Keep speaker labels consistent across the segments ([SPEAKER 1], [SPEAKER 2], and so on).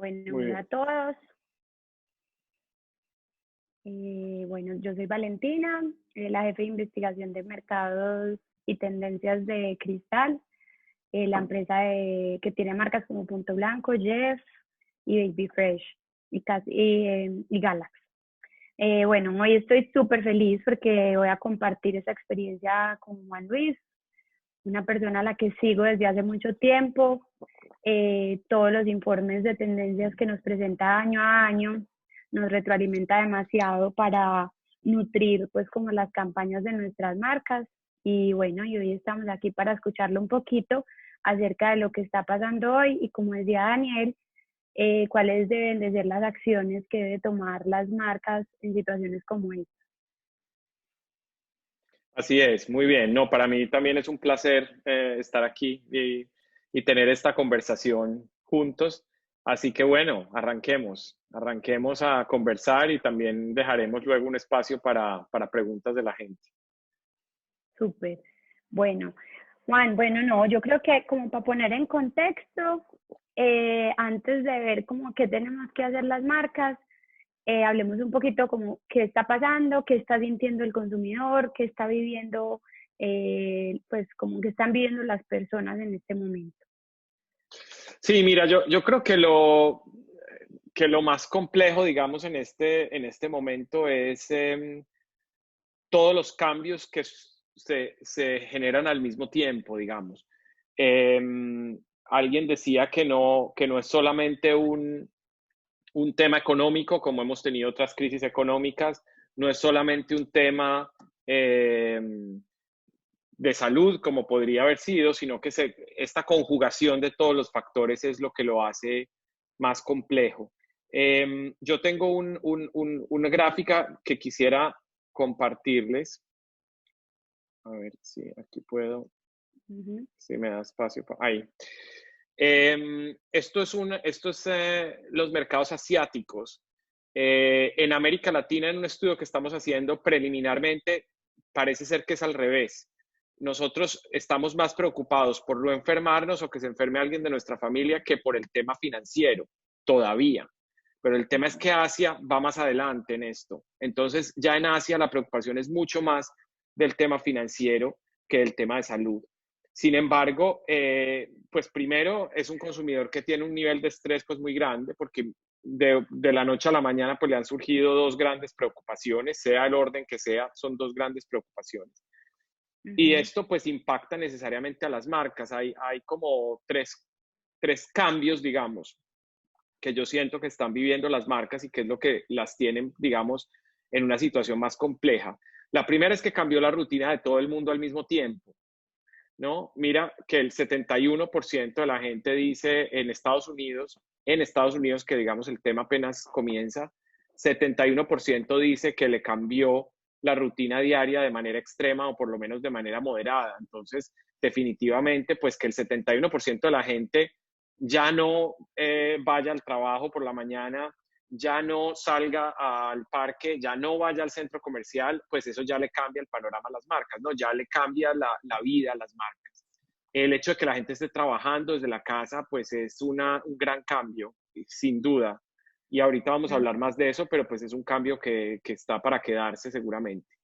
[SPEAKER 1] Bueno,
[SPEAKER 2] Muy
[SPEAKER 1] hola
[SPEAKER 2] bien.
[SPEAKER 1] a todos. Bueno, yo soy Valentina, la jefe de investigación de mercados y tendencias de Cristal, la empresa que tiene marcas como Punto Blanco, Jeff y Baby Fresh y Galax. Bueno, hoy estoy súper feliz porque voy a compartir esa experiencia con Juan Luis, una persona a la que sigo desde hace mucho tiempo. Todos los informes de tendencias que nos presenta año a año nos retroalimenta demasiado para nutrir pues como las campañas de nuestras marcas. Y bueno, y hoy estamos aquí para escucharlo un poquito acerca de lo que está pasando hoy y, como decía Daniel, cuáles deben de ser las acciones que deben tomar las marcas en situaciones como esta.
[SPEAKER 2] Así es, muy bien. No, para mí también es un placer estar aquí y tener esta conversación juntos. Así que bueno, arranquemos a conversar y también dejaremos luego un espacio para preguntas de la gente.
[SPEAKER 1] Súper. Bueno, Juan, bueno, no, yo creo que como para poner en contexto, antes de ver como qué tenemos que hacer las marcas, hablemos un poquito como qué está pasando, qué está sintiendo el consumidor, qué está viviendo, pues como que están viviendo las personas en este momento.
[SPEAKER 2] Sí, mira, yo creo que lo más complejo, digamos, en este momento es todos los cambios que se generan al mismo tiempo, digamos. Eh, Alguien decía que no es solamente un tema económico, como hemos tenido otras crisis económicas, no es solamente un tema de salud, como podría haber sido, sino que esta conjugación de todos los factores es lo que lo hace más complejo. Yo tengo una gráfica que quisiera compartirles. A ver si aquí puedo,
[SPEAKER 1] Ujú.
[SPEAKER 2] si me da espacio. Ahí. Esto es los mercados asiáticos. En América Latina, en un estudio que estamos haciendo preliminarmente, parece ser que es al revés. Nosotros estamos más preocupados por no enfermarnos o que se enferme alguien de nuestra familia que por el tema financiero, todavía. Pero el tema es que Asia va más adelante en esto. Entonces, ya en Asia la preocupación es mucho más del tema financiero que del tema de salud. Sin embargo, pues primero es un consumidor que tiene un nivel de estrés pues muy grande porque de la noche a la mañana pues le han surgido dos grandes preocupaciones, sea el orden que sea, son dos grandes preocupaciones. Y
[SPEAKER 1] Ujú.
[SPEAKER 2] esto pues impacta necesariamente a las marcas. Hay como tres cambios, digamos, que yo siento que están viviendo las marcas y que es lo que las tienen, digamos, en una situación más compleja. La primera es que cambió la rutina de todo el mundo al mismo tiempo. ¿No? Mira que el 71% de la gente dice en Estados Unidos que digamos el tema apenas comienza, 71% dice que le cambió la rutina diaria de manera extrema o por lo menos de manera moderada. Entonces, definitivamente, pues que el 71% de la gente ya no vaya al trabajo por la mañana, ya no salga al parque, ya no vaya al centro comercial, pues eso ya le cambia el panorama a las marcas, ¿no? Ya le cambia la vida a las marcas. El hecho de que la gente esté trabajando desde la casa, pues es un gran cambio, sin duda. Y ahorita vamos a hablar
[SPEAKER 1] Ujú.
[SPEAKER 2] más de eso, pero pues es un cambio que está para quedarse seguramente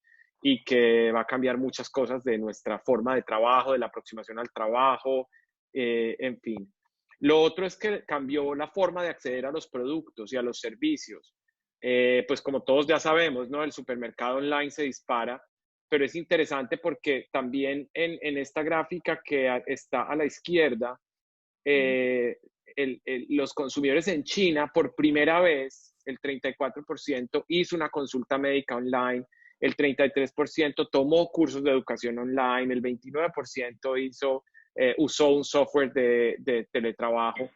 [SPEAKER 2] y que va a cambiar muchas cosas de nuestra forma de trabajo, de la aproximación al trabajo, en fin. Lo otro es que cambió la forma de acceder a los productos y a los servicios. Pues como todos ya sabemos, ¿no? El supermercado online se dispara, pero es interesante porque también en esta gráfica que está a la izquierda,
[SPEAKER 1] Ujú.
[SPEAKER 2] eh, los consumidores en China, por primera vez, el 34% hizo una consulta médica online, el 33% tomó cursos de educación online, el 29% usó un software de teletrabajo.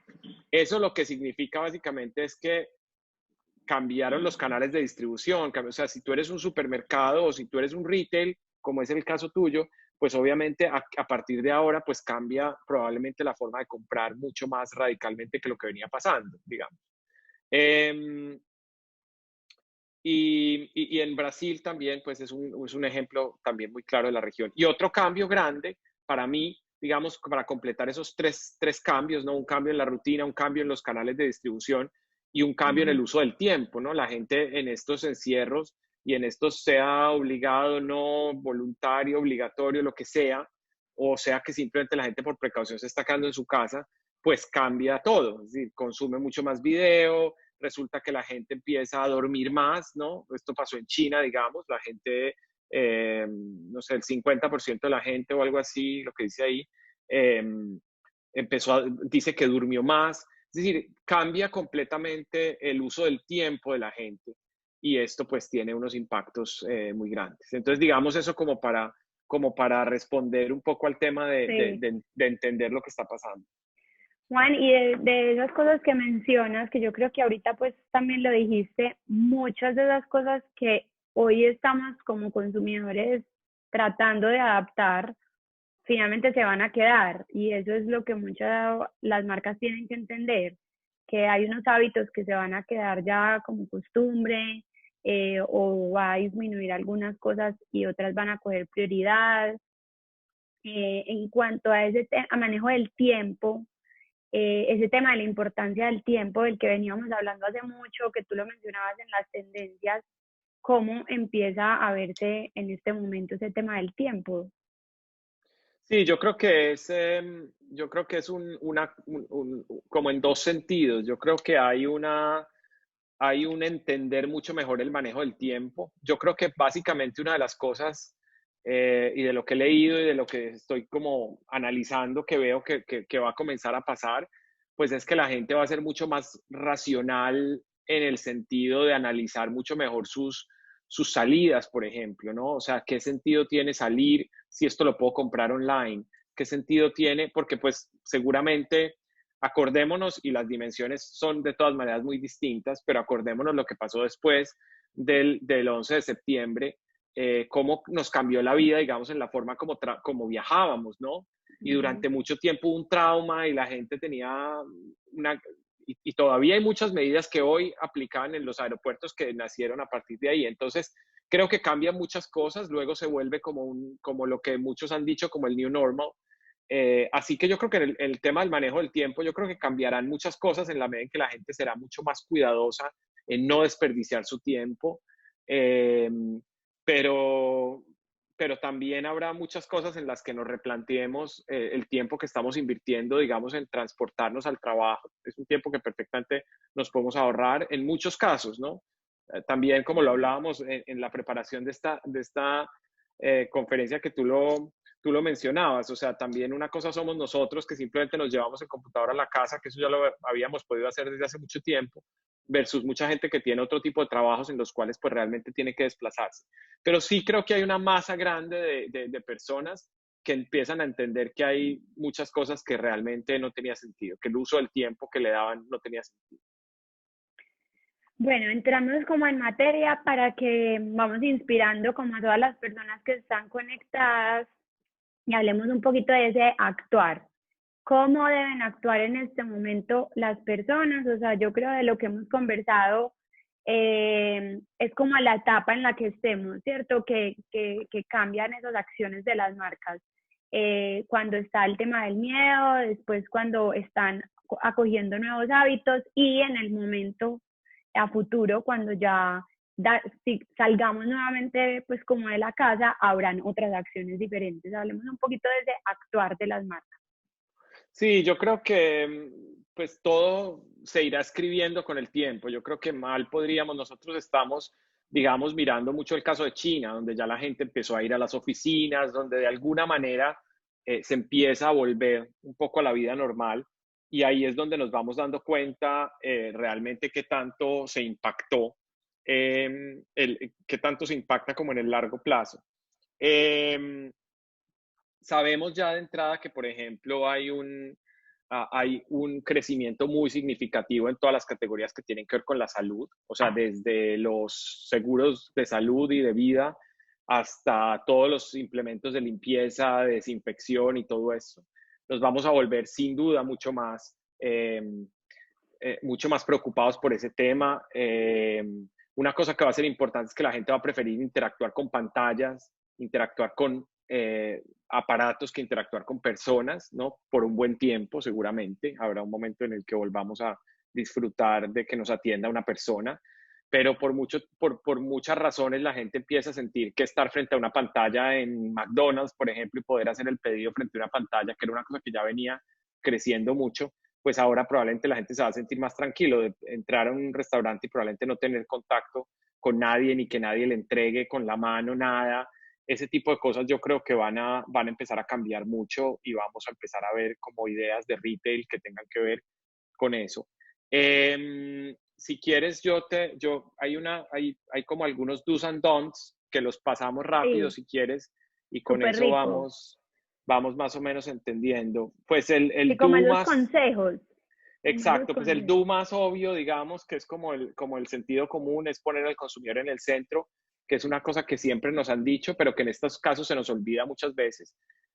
[SPEAKER 2] Eso lo que significa básicamente es que cambiaron los canales de distribución. O sea, si tú eres un supermercado o si tú eres un retail, como es el caso tuyo, pues obviamente a partir de ahora pues cambia probablemente la forma de comprar mucho más radicalmente que lo que venía pasando, digamos. Eh, y en Brasil también pues es un ejemplo también muy claro de la región. Y otro cambio grande para mí digamos, para completar esos tres cambios, ¿no? Un cambio en la rutina, un cambio en los canales de distribución y un cambio en el
[SPEAKER 1] Ujú.
[SPEAKER 2] uso del tiempo, ¿no? La gente en estos encierros y en estos sea obligado, no voluntario, obligatorio, lo que sea, o sea que simplemente la gente por precaución se está quedando en su casa, pues cambia todo, es decir, consume mucho más video, resulta que la gente empieza a dormir más, ¿no? Esto pasó en China, digamos, la gente, no sé, el 50% de la gente o algo así, lo que dice ahí, eh, dice que durmió más, es decir, cambia completamente el uso del tiempo de la gente y esto pues tiene unos impactos muy grandes. Entonces, digamos eso como para responder un poco al tema
[SPEAKER 1] Sí.
[SPEAKER 2] de entender lo que está pasando.
[SPEAKER 1] Juan, y de esas cosas que mencionas, que yo creo que ahorita pues también lo dijiste, muchas de las cosas que hoy estamos como consumidores tratando de adaptar, finalmente se van a quedar. Y eso es lo que muchas las marcas tienen que entender, que hay unos hábitos que se van a quedar ya como costumbre, o va a disminuir algunas cosas y otras van a coger prioridad. En cuanto a a manejo del tiempo, ese tema de la importancia del tiempo del que veníamos hablando hace mucho, que tú lo mencionabas en las tendencias, ¿cómo empieza a verse en este momento ese tema del tiempo?
[SPEAKER 2] Sí, yo creo que es como en dos sentidos. Yo creo que hay un entender mucho mejor el manejo del tiempo. Yo creo que básicamente una de las cosas, y de lo que he leído y de lo que estoy como analizando, que veo que va a comenzar a pasar, pues es que la gente va a ser mucho más racional en el sentido de analizar mucho mejor sus salidas, por ejemplo, ¿no? O sea, ¿qué sentido tiene salir si esto lo puedo comprar online? ¿Qué sentido tiene? Porque pues seguramente acordémonos, y las dimensiones son de todas maneras muy distintas, pero acordémonos lo que pasó después del 11 de septiembre, cómo nos cambió la vida, digamos, en la forma como viajábamos, ¿no? Y
[SPEAKER 1] Ujú.
[SPEAKER 2] durante mucho tiempo hubo un trauma y la gente tenía una... Y todavía hay muchas medidas que hoy aplican en los aeropuertos que nacieron a partir de ahí. Entonces, creo que cambian muchas cosas, luego se vuelve como lo que muchos han dicho, como el new normal, así que yo creo que el tema del manejo del tiempo, yo creo que cambiarán muchas cosas en la medida en que la gente será mucho más cuidadosa en no desperdiciar su tiempo, eh, pero, pero también habrá muchas cosas en las que nos replanteemos el tiempo que estamos invirtiendo, digamos, en transportarnos al trabajo. Es un tiempo que perfectamente nos podemos ahorrar en muchos casos, ¿no? También, como lo
[SPEAKER 1] Ujú.
[SPEAKER 2] hablábamos en la preparación de esta conferencia que tú lo mencionabas, o sea, también una cosa somos nosotros que simplemente nos llevamos el computador a la casa, que eso ya lo habíamos podido hacer desde hace mucho tiempo, versus mucha gente que tiene otro tipo de trabajos en los cuales pues realmente tiene que desplazarse. Pero sí creo que hay una masa grande de personas que empiezan a entender que hay muchas cosas que realmente no tenía sentido, que el uso del tiempo que le daban no tenía sentido.
[SPEAKER 1] Bueno, entramos como en materia para que vamos inspirando como a todas las personas que están conectadas y hablemos un poquito de ese actuar. ¿Cómo deben actuar en este momento las personas? O sea, yo creo de lo que hemos conversado, es como la etapa en la que estemos, ¿cierto? Que cambian esas acciones de las marcas. Cuando está el tema del miedo, después cuando están acogiendo nuevos hábitos y en el momento a futuro, cuando ya si salgamos nuevamente pues como de la casa, habrán otras acciones diferentes. Hablemos un poquito de ese actuar de las marcas.
[SPEAKER 2] Sí, yo creo que pues todo se irá escribiendo con el tiempo. Yo creo que mal podríamos, nosotros estamos, digamos, mirando mucho el caso de China, donde ya la gente empezó a ir a las oficinas, donde de alguna manera se empieza a volver un poco a la vida normal y ahí es donde nos vamos dando cuenta realmente qué tanto se impactó, qué tanto se impacta como en el largo plazo. Eh, Sabemos ya de entrada que, por ejemplo, hay un crecimiento muy significativo en todas las categorías que tienen que ver con la salud, o sea, desde los seguros de salud y de vida hasta todos los implementos de limpieza, de desinfección y todo eso. Nos vamos a volver sin duda mucho más preocupados por ese tema. Una cosa que va a ser importante es que la gente va a preferir interactuar con pantallas, interactuar aparatos que interactuar con personas, ¿no? Por un buen tiempo, seguramente. Habrá un momento en el que volvamos a disfrutar de que nos atienda una persona, pero por muchas razones la gente empieza a sentir que estar frente a una pantalla en McDonald's, por ejemplo, y poder hacer el pedido frente a una pantalla, que era una cosa que ya venía creciendo mucho, pues ahora probablemente la gente se va a sentir más tranquilo de entrar a un restaurante y probablemente no tener contacto con nadie, ni que nadie le entregue con la mano nada. Ese tipo de cosas yo creo que van a empezar a cambiar mucho y vamos a empezar a ver como ideas de retail que tengan que ver con eso. Si quieres, hay como algunos do's and don'ts que los pasamos rápido
[SPEAKER 1] Sí,
[SPEAKER 2] si quieres y con
[SPEAKER 1] súper
[SPEAKER 2] eso
[SPEAKER 1] rico.
[SPEAKER 2] vamos más o menos entendiendo. Pues el
[SPEAKER 1] Sí, como
[SPEAKER 2] do
[SPEAKER 1] esos
[SPEAKER 2] más,
[SPEAKER 1] consejos. Como esos
[SPEAKER 2] exacto, pues el
[SPEAKER 1] consejos.
[SPEAKER 2] do más obvio, digamos, que es como el sentido común, es poner al consumidor en el centro, que es una cosa que siempre nos han dicho, pero que en estos casos se nos olvida muchas veces.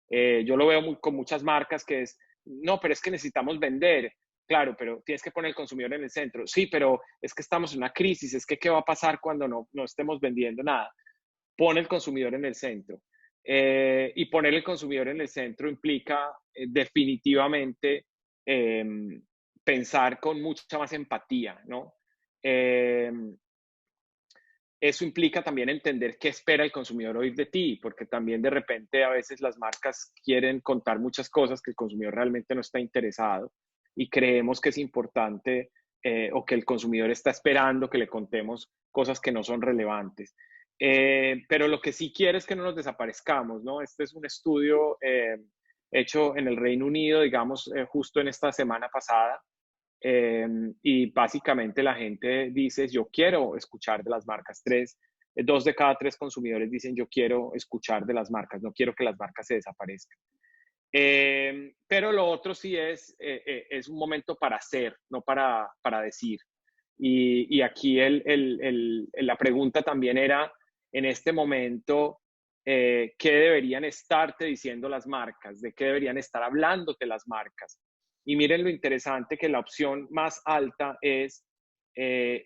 [SPEAKER 2] Yo lo veo con muchas marcas que es, no, pero es que necesitamos vender. Claro, pero tienes que poner al consumidor en el centro. Sí, pero es que estamos en una crisis, es que ¿qué va a pasar cuando no estemos vendiendo nada? Pone el consumidor en el centro. Y poner el consumidor en el centro implica definitivamente eh, pensar con mucha más empatía, ¿no? Eh, Eso implica también entender qué espera el consumidor oír de ti, porque también de repente a veces las marcas quieren contar muchas cosas que el consumidor realmente no está interesado y creemos que es importante o que el consumidor está esperando que le contemos cosas que no son relevantes. Pero lo que sí quiere es que no nos desaparezcamos, ¿no? Este es un estudio hecho en el Reino Unido, digamos, justo en esta semana pasada, y básicamente la gente dice, yo quiero escuchar de las marcas. Dos de cada tres consumidores dicen, yo quiero escuchar de las marcas, no quiero que las marcas se desaparezcan. Pero lo otro sí es un momento para hacer, no para decir. Y aquí la pregunta también era, en este momento, ¿qué deberían estarte diciendo las marcas? ¿De qué deberían estar hablándote las marcas? Y miren lo interesante que la opción más alta es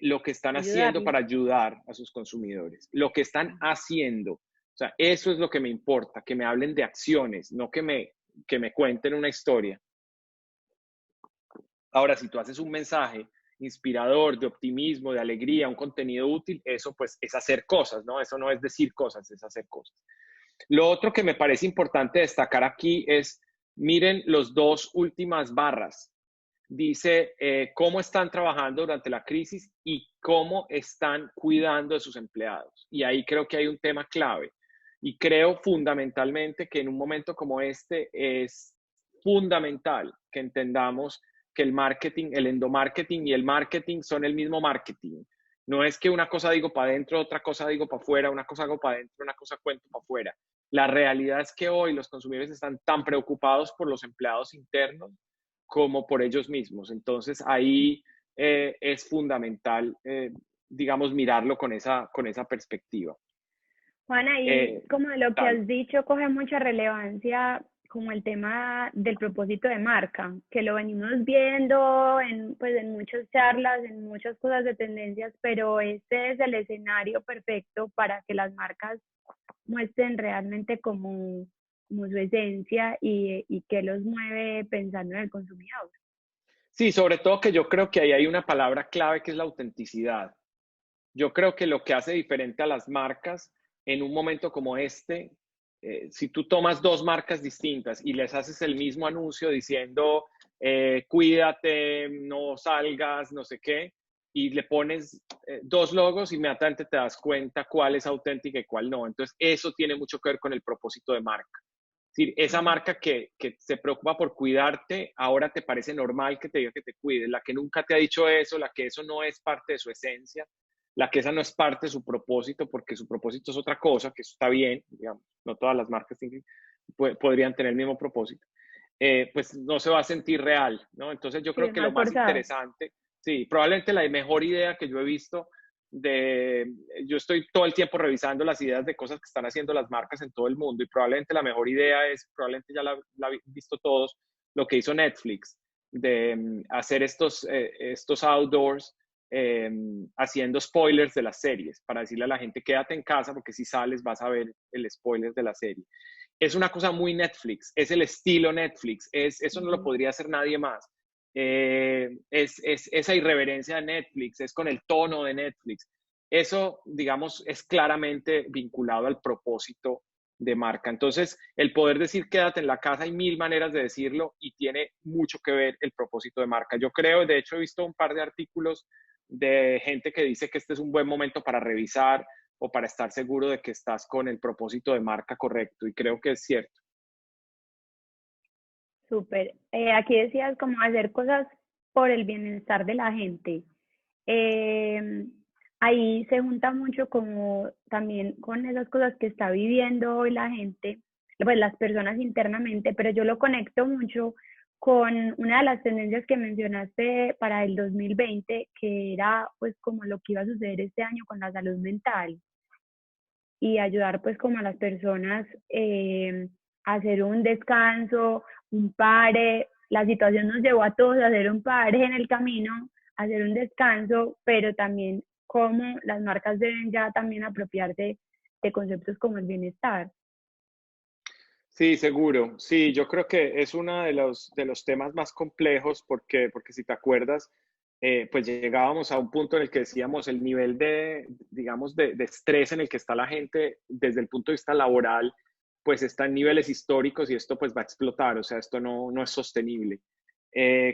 [SPEAKER 2] lo que están haciendo
[SPEAKER 1] Ayudarlos.
[SPEAKER 2] para ayudar a sus consumidores. Lo que están haciendo. O sea, eso es lo que me importa, que me hablen de acciones, no que me cuenten una historia. Ahora, si tú haces un mensaje inspirador, de optimismo, de alegría, un contenido útil, eso pues es hacer cosas, ¿no? Eso no es decir cosas, es hacer cosas. Lo otro que me parece importante destacar aquí es, miren los dos últimas barras. Dice cómo están trabajando durante la crisis y cómo están cuidando de sus empleados. Y ahí creo que hay un tema clave. Y creo fundamentalmente que en un momento como este es fundamental que entendamos que el marketing, el endomarketing y el marketing son el mismo marketing. No es que una cosa digo para adentro, otra cosa digo para afuera, una cosa hago para adentro, una cosa cuento para afuera. La realidad es que hoy los consumidores están tan preocupados por los empleados internos como por ellos mismos. Entonces ahí es fundamental, digamos, mirarlo con esa perspectiva.
[SPEAKER 1] Juana, y como lo que
[SPEAKER 2] Dale.
[SPEAKER 1] has dicho, coge mucha relevancia como el tema del propósito de marca, que lo venimos viendo en, pues, en muchas charlas, en muchas cosas de tendencias, pero este es el escenario perfecto para que las marcas muestren realmente como su esencia y qué los mueve pensando en el consumidor.
[SPEAKER 2] Sí, sobre todo que yo creo que ahí hay una palabra clave que es la autenticidad. Yo creo que lo que hace diferente a las marcas en un momento como este, si tú tomas dos marcas distintas y les haces el mismo anuncio diciendo cuídate, no salgas, no sé qué, y le pones dos logos, inmediatamente te das cuenta cuál es auténtica y cuál no. Entonces, eso tiene mucho que ver con el propósito de marca. Es decir, esa marca que se preocupa por cuidarte, ahora te parece normal que te diga que te cuides. La que nunca te ha dicho eso, la que eso no es parte de su esencia, la que esa no es parte de su propósito, porque su propósito es otra cosa, que eso está bien, digamos, no todas las marcas podrían tener el mismo propósito, pues no se va a sentir real, ¿no? Entonces yo
[SPEAKER 1] Sí,
[SPEAKER 2] creo
[SPEAKER 1] es
[SPEAKER 2] que lo
[SPEAKER 1] más
[SPEAKER 2] más
[SPEAKER 1] forzado.
[SPEAKER 2] interesante, sí, probablemente la mejor idea que yo he visto yo estoy todo el tiempo revisando las ideas de cosas que están haciendo las marcas en todo el mundo y probablemente la mejor idea es, probablemente ya la han visto todos, lo que hizo Netflix, de hacer estos outdoors haciendo spoilers de las series para decirle a la gente quédate en casa porque si sales vas a ver el spoiler de la serie. es una cosa muy Netflix, es el estilo Netflix, eso no lo
[SPEAKER 1] Ujú.
[SPEAKER 2] podría hacer nadie más. Es esa irreverencia de Netflix, es con el tono de Netflix. Eso, digamos, es claramente vinculado al propósito de marca. Entonces, el poder decir quédate en la casa, hay mil maneras de decirlo y tiene mucho que ver el propósito de marca. Yo creo, de hecho, he visto un par de artículos de gente que dice que este es un buen momento para revisar o para estar seguro de que estás con el propósito de marca correcto y creo que es cierto.
[SPEAKER 1] Súper. Aquí decías como hacer cosas por el bienestar de la gente. Eh, Ahí se junta mucho como también con esas cosas que está viviendo hoy la gente, pues las personas internamente, pero yo lo conecto mucho con una de las tendencias que mencionaste para el 2020, que era pues como lo que iba a suceder este año con la salud mental y ayudar pues como a las personas a hacer un descanso, un pare. La situación nos llevó a todos a hacer un pare en el camino, a hacer un descanso, pero también cómo las marcas deben ya también apropiarse de conceptos como el bienestar.
[SPEAKER 2] Sí, seguro. Sí, yo creo que es uno de los temas más complejos porque si te acuerdas, pues llegábamos a un punto en el que decíamos el nivel de, digamos, de estrés en el que está la gente desde el punto de vista laboral, pues está en niveles históricos y esto pues va a explotar, o sea, esto no es sostenible.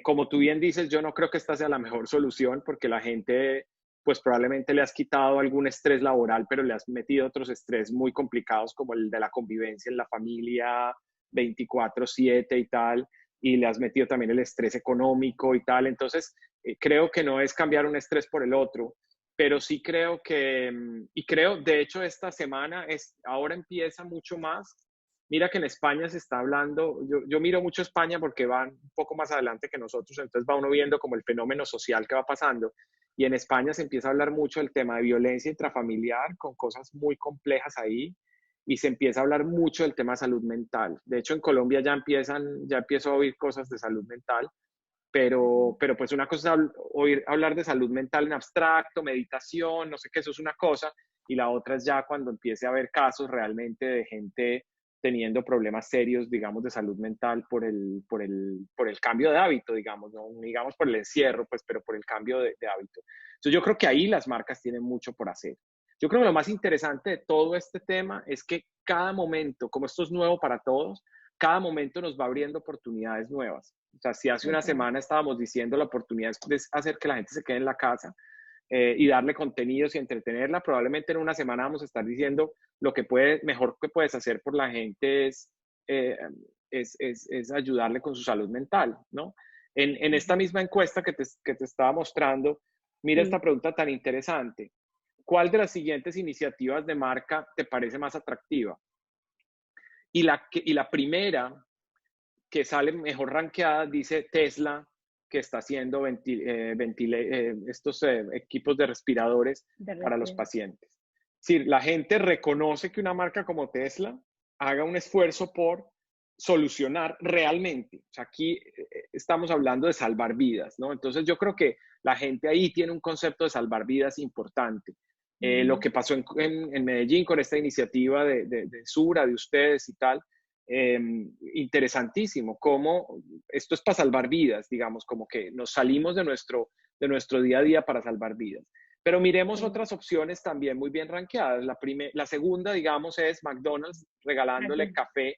[SPEAKER 2] Como tú bien dices, yo no creo que esta sea la mejor solución porque la gente pues probablemente le has quitado algún estrés laboral, pero le has metido otros estrés muy complicados como el de la convivencia en la familia 24/7 y tal, y le has metido también el estrés económico y tal. Entonces, creo que no es cambiar un estrés por el otro, pero sí creo que, y creo, de hecho, esta semana ahora empieza mucho más. Mira que en España se está hablando, yo miro mucho España porque van un poco más adelante que nosotros, entonces va uno viendo como el fenómeno social que va pasando. Y en España se empieza a hablar mucho del tema de violencia intrafamiliar, con cosas muy complejas ahí, y se empieza a hablar mucho del tema de salud mental. De hecho, en Colombia ya empiezo a oír cosas de salud mental, pero pues una cosa es oír hablar de salud mental en abstracto, meditación, no sé qué, eso es una cosa, y la otra es ya cuando empiece a haber casos realmente de gente teniendo problemas serios, digamos, de salud mental por el cambio de hábito, digamos, no digamos por el encierro, pues, pero por el cambio de hábito. Entonces yo creo que ahí las marcas tienen mucho por hacer. Yo creo que lo más interesante de todo este tema es que cada momento, como esto es nuevo para todos, cada momento nos va abriendo oportunidades nuevas. O sea, si hace una
[SPEAKER 1] Total.
[SPEAKER 2] semana estábamos diciendo la oportunidad de hacer que la gente se quede en la casa y darle contenidos y entretenerla, probablemente en una semana vamos a estar diciendo lo que mejor que puedes hacer por la gente eh, es ayudarle con su salud mental, ¿no? En esta misma encuesta que te estaba mostrando, mira esta
[SPEAKER 1] Sí.
[SPEAKER 2] pregunta tan interesante. ¿Cuál de las siguientes iniciativas de marca te parece más atractiva? Y la primera que sale mejor rankeada dice Tesla, que está haciendo estos equipos de respiradores
[SPEAKER 1] De
[SPEAKER 2] para los
[SPEAKER 1] respirar.
[SPEAKER 2] pacientes. Es decir, la gente reconoce que una marca como Tesla haga un esfuerzo por solucionar realmente. O sea, aquí estamos hablando de salvar vidas, ¿no? Entonces yo creo que la gente ahí tiene un concepto de salvar vidas importante. Lo
[SPEAKER 1] Ujú.
[SPEAKER 2] que pasó en Medellín con esta iniciativa de Sura, de ustedes y tal, eh, interesantísimo, cómo esto es para salvar vidas, digamos, como que nos salimos de nuestro día a día para salvar vidas. Pero miremos
[SPEAKER 1] Sí.
[SPEAKER 2] otras opciones también muy bien rankeadas. La segunda, digamos, es McDonald's regalándole
[SPEAKER 1] Así.
[SPEAKER 2] café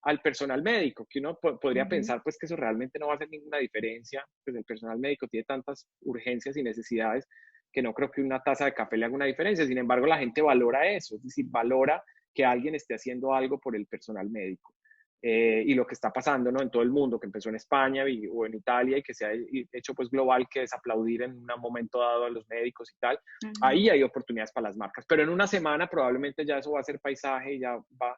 [SPEAKER 2] al personal médico, que uno podría
[SPEAKER 1] Ujú.
[SPEAKER 2] pensar pues que eso realmente no va a hacer ninguna diferencia, pues el personal médico tiene tantas urgencias y necesidades que no creo que una taza de café le haga una diferencia. Sin embargo, la gente valora eso, es decir, valora que alguien esté haciendo algo por el personal médico. Y lo que está pasando, ¿no? En todo el mundo, que empezó en España o en Italia y que se ha hecho pues global, que es aplaudir en un momento dado a los médicos y tal.
[SPEAKER 1] Ujú.
[SPEAKER 2] Ahí hay oportunidades para las marcas, pero en una semana probablemente ya eso va a ser paisaje y ya va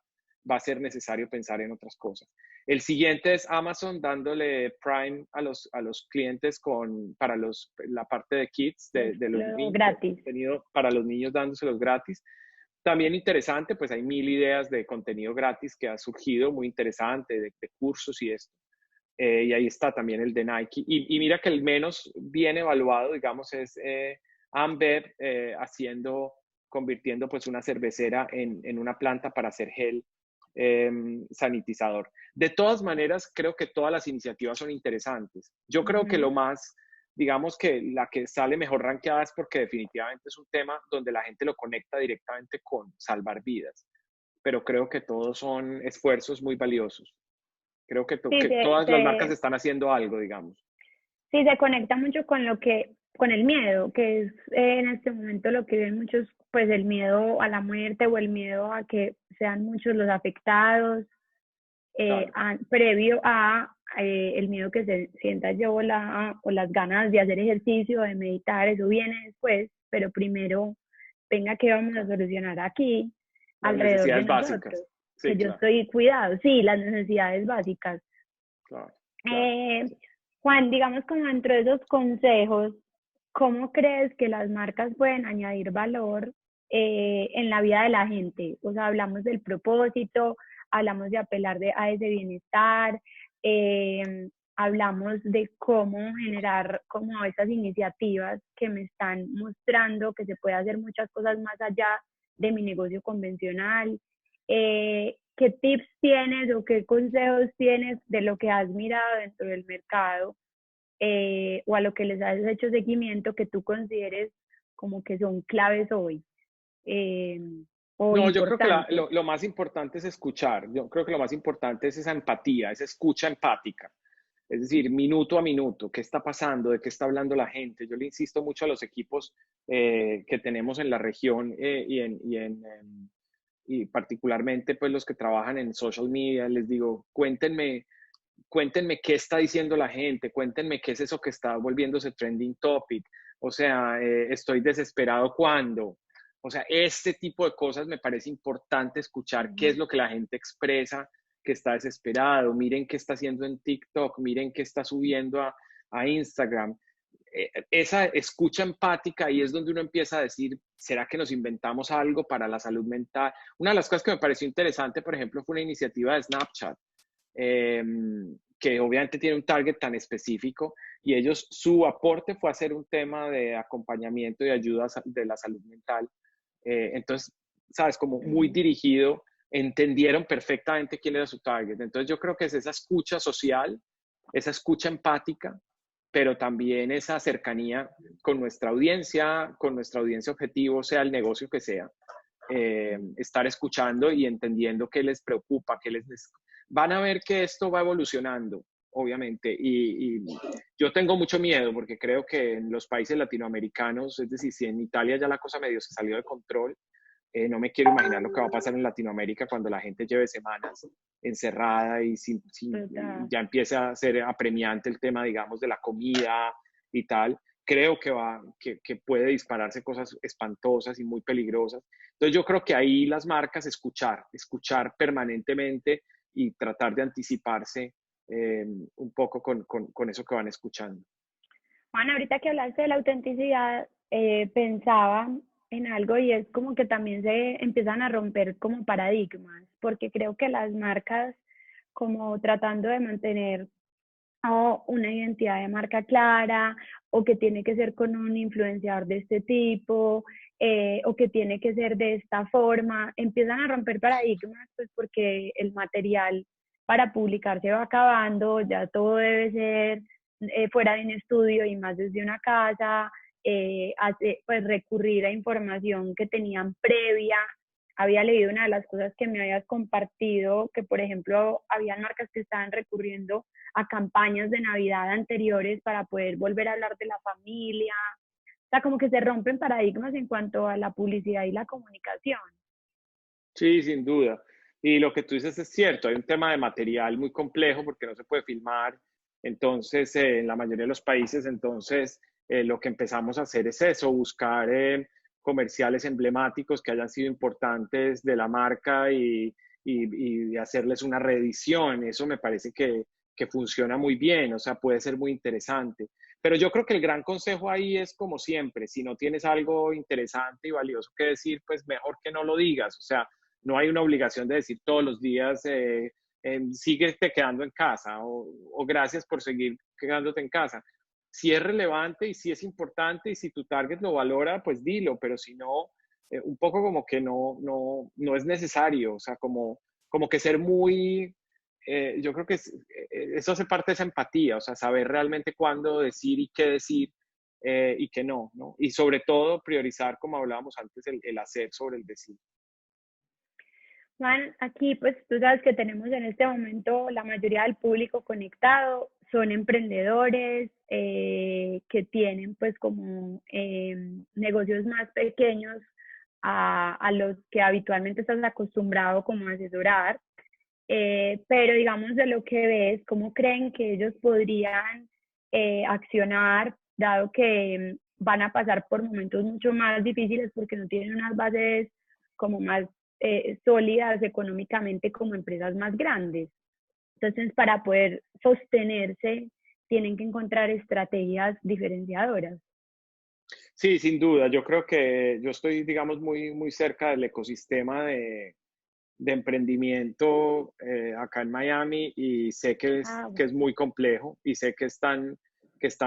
[SPEAKER 2] a ser necesario pensar en otras cosas. El siguiente es Amazon dándole Prime a los clientes para la parte de kids, de los
[SPEAKER 1] Lo
[SPEAKER 2] niños, de
[SPEAKER 1] gratis.
[SPEAKER 2] contenido para los niños dándoselos gratis. También interesante, pues hay mil ideas de contenido gratis que ha surgido, muy interesante, de cursos y esto. Y ahí está también el de Nike. Y mira que el menos bien evaluado, digamos, es Ambev convirtiendo pues una cervecera en una planta para hacer gel sanitizador. De todas maneras, creo que todas las iniciativas son interesantes. Yo creo que
[SPEAKER 1] Ujú.
[SPEAKER 2] lo más, digamos que la que sale mejor rankeada es porque definitivamente es un tema donde la gente lo conecta directamente con salvar vidas, pero creo que todos son esfuerzos muy valiosos. Creo que,
[SPEAKER 1] Sí,
[SPEAKER 2] que todas las marcas están haciendo algo, digamos.
[SPEAKER 1] sí, se conecta mucho con con el miedo, que es en este momento lo que ven muchos, pues el miedo a la muerte o el miedo a que sean muchos los afectados,
[SPEAKER 2] Claro.
[SPEAKER 1] previo a el miedo que se sienta yo o las ganas de hacer ejercicio, de meditar, eso viene después, pero primero, venga, ¿qué vamos a
[SPEAKER 2] Claro.
[SPEAKER 1] solucionar aquí
[SPEAKER 2] Las
[SPEAKER 1] alrededor de
[SPEAKER 2] necesidades
[SPEAKER 1] nosotros?
[SPEAKER 2] básicas.
[SPEAKER 1] Que
[SPEAKER 2] Sí,
[SPEAKER 1] yo
[SPEAKER 2] claro,
[SPEAKER 1] estoy cuidado, sí, las necesidades básicas.
[SPEAKER 2] claro, claro.
[SPEAKER 1] Eh, Juan, digamos como dentro de esos consejos, ¿cómo crees que las marcas pueden añadir valor en la vida de la gente? O sea, hablamos del propósito, hablamos de apelar a ese bienestar, hablamos de cómo generar como esas iniciativas que me están mostrando que se puede hacer muchas cosas más allá de mi negocio convencional. ¿Qué tips tienes o qué consejos tienes de lo que has mirado dentro del mercado o a lo que les has hecho seguimiento que tú consideres como que son claves hoy eh, o
[SPEAKER 2] No, yo creo que
[SPEAKER 1] importantes?
[SPEAKER 2] lo más importante es escuchar. Yo creo que lo más importante es esa empatía, esa escucha empática. Es decir, minuto a minuto, ¿qué está pasando? ¿De qué está hablando la gente? Yo le insisto mucho a los equipos que tenemos en la región y particularmente pues los que trabajan en social media, les digo, cuéntenme qué está diciendo la gente, cuéntenme qué es eso que está volviéndose trending topic, o sea, estoy desesperado cuando, o sea, este tipo de cosas me parece importante escuchar qué es lo que la gente expresa, que está desesperado, miren qué está haciendo en TikTok, miren qué está subiendo a Instagram. Esa escucha empática y es donde uno empieza a decir, ¿será que nos inventamos algo para la salud mental? Una de las cosas que me pareció interesante, por ejemplo, fue una iniciativa de Snapchat, eh, que obviamente tiene un target tan específico y ellos, su aporte fue hacer un tema de acompañamiento y ayuda de la salud mental. Entonces, sabes, como muy dirigido, entendieron perfectamente quién era su target. Entonces yo creo que es esa escucha social, esa escucha empática, pero también esa cercanía con nuestra audiencia objetivo, sea el negocio que sea. Estar escuchando y entendiendo qué les preocupa, qué les... Van a ver que esto va evolucionando, obviamente, y yo tengo mucho miedo porque creo que en los países latinoamericanos, es decir, si en Italia ya la cosa medio se salió de control, no me quiero imaginar lo que va a pasar en Latinoamérica cuando la gente lleve semanas encerrada y
[SPEAKER 1] Total.
[SPEAKER 2] ya empiece a ser apremiante el tema, digamos, de la comida y tal. Creo que puede dispararse cosas espantosas y muy peligrosas. Entonces yo creo que ahí las marcas escuchar permanentemente y tratar de anticiparse un poco con eso que van escuchando.
[SPEAKER 1] Juan, ahorita que hablaste de la autenticidad, pensaba en algo y es como que también se empiezan a romper como paradigmas, porque creo que las marcas como tratando de mantener o una identidad de marca clara, o que tiene que ser con un influenciador de este tipo, o que tiene que ser de esta forma, empiezan a romper paradigmas, pues porque el material para publicar se va acabando, ya todo debe ser fuera de un estudio y más desde una casa, pues recurrir a información que tenían previa. Había leído una de las cosas que me habías compartido, que por ejemplo habían marcas que estaban recurriendo a campañas de Navidad anteriores para poder volver a hablar de la familia. O sea, como que se rompen paradigmas en cuanto a la publicidad y la comunicación.
[SPEAKER 2] Sí, sin duda. Y lo que tú dices es cierto, hay un tema de material muy complejo porque no se puede filmar. Entonces, en la mayoría de los países, entonces, lo que empezamos a hacer es eso, buscar comerciales emblemáticos que hayan sido importantes de la marca y hacerles una reedición. Eso me parece que funciona muy bien, o sea, puede ser muy interesante. Pero yo creo que el gran consejo ahí es como siempre, si no tienes algo interesante y valioso que decir, pues mejor que no lo digas. O sea, no hay una obligación de decir todos los días, síguete quedando en casa o gracias por seguir quedándote en casa. Si es relevante y si es importante y si tu target lo valora, pues dilo, pero si no, un poco como que no es necesario, o sea, como como que ser muy, yo creo que eso hace parte de esa empatía, o sea, saber realmente cuándo decir y qué decir y qué no, ¿no? Y sobre todo priorizar, como hablábamos antes, el hacer sobre el decir.
[SPEAKER 1] Juan, aquí pues tú sabes que tenemos en este momento la mayoría del público conectado, son emprendedores que tienen pues como negocios más pequeños a los que habitualmente estás acostumbrado como a asesorar, pero digamos de lo que ves, ¿cómo creen que ellos podrían accionar dado que van a pasar por momentos mucho más difíciles porque no tienen unas bases como más sólidas económicamente como empresas más grandes? Entonces, para poder sostenerse, tienen que encontrar estrategias diferenciadoras.
[SPEAKER 2] Sí, sin duda. Yo creo que yo estoy, digamos, muy, muy cerca del ecosistema de emprendimiento acá en Miami y sé
[SPEAKER 1] Ah,
[SPEAKER 2] que es muy complejo y sé que están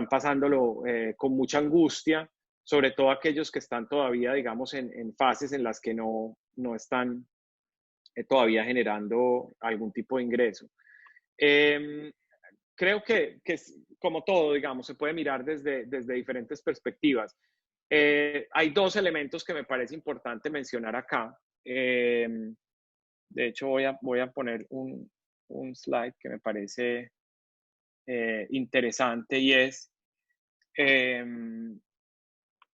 [SPEAKER 2] pasándolo con mucha angustia, sobre todo aquellos que están todavía, digamos, en fases en las que no están todavía generando algún tipo de ingreso. Eh, Creo que es, como todo, digamos, se puede mirar desde diferentes perspectivas. Hay dos elementos que me parece importante mencionar acá. De hecho, voy a poner un slide que me parece interesante y es, eh,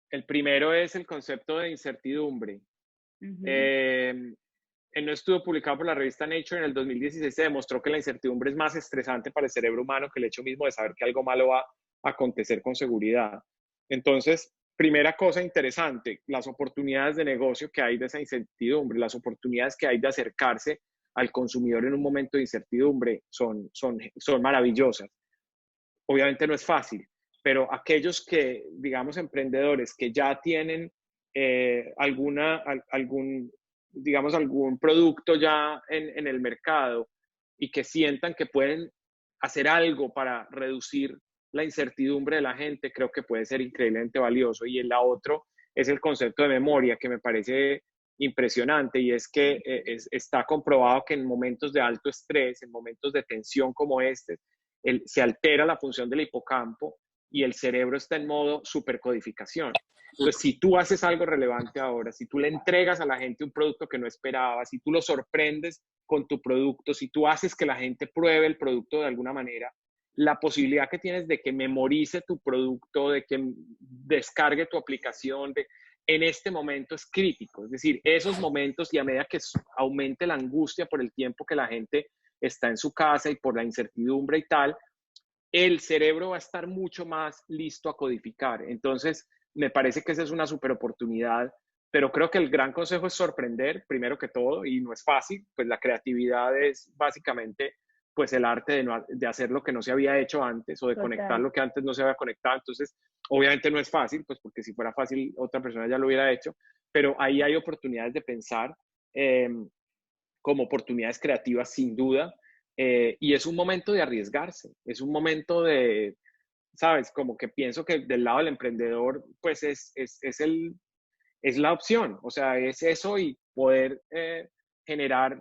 [SPEAKER 2] el primero es el concepto de incertidumbre.
[SPEAKER 1] uh-huh.
[SPEAKER 2] Eh, en un estudio publicado por la revista Nature en el 2016 se demostró que la incertidumbre es más estresante para el cerebro humano que el hecho mismo de saber que algo malo va a acontecer con seguridad. Entonces, primera cosa interesante, las oportunidades de negocio que hay de esa incertidumbre, las oportunidades que hay de acercarse al consumidor en un momento de incertidumbre son maravillosas. Obviamente no es fácil, pero aquellos que, digamos, emprendedores que ya tienen algún, digamos, algún producto ya en el mercado y que sientan que pueden hacer algo para reducir la incertidumbre de la gente, creo que puede ser increíblemente valioso. Y el otro es el concepto de memoria, que me parece impresionante, y es que está comprobado que en momentos de alto estrés, en momentos de tensión como este, se altera la función del hipocampo y el cerebro está en modo supercodificación. Entonces, si tú haces algo relevante ahora, si tú le entregas a la gente un producto que no esperaba, si tú lo sorprendes con tu producto, si tú haces que la gente pruebe el producto de alguna manera, la posibilidad que tienes de que memorice tu producto, de que descargue tu aplicación, en este momento es crítico. Es decir, esos momentos y a medida que aumente la angustia por el tiempo que la gente está en su casa y por la incertidumbre y tal, el cerebro va a estar mucho más listo a codificar. Entonces, me parece que esa es una super oportunidad, pero creo que el gran consejo es sorprender, primero que todo, y no es fácil, pues la creatividad es básicamente pues el arte de hacer lo que no se había hecho antes o de conectar
[SPEAKER 1] Total.
[SPEAKER 2] lo que antes no se había conectado. Entonces, obviamente no es fácil, pues porque si fuera fácil otra persona ya lo hubiera hecho, pero ahí hay oportunidades de pensar eh, como oportunidades creativas sin duda. Y es un momento de arriesgarse, es un momento de, ¿sabes? Como que pienso que del lado del emprendedor, pues es la opción, o sea, es eso y poder generar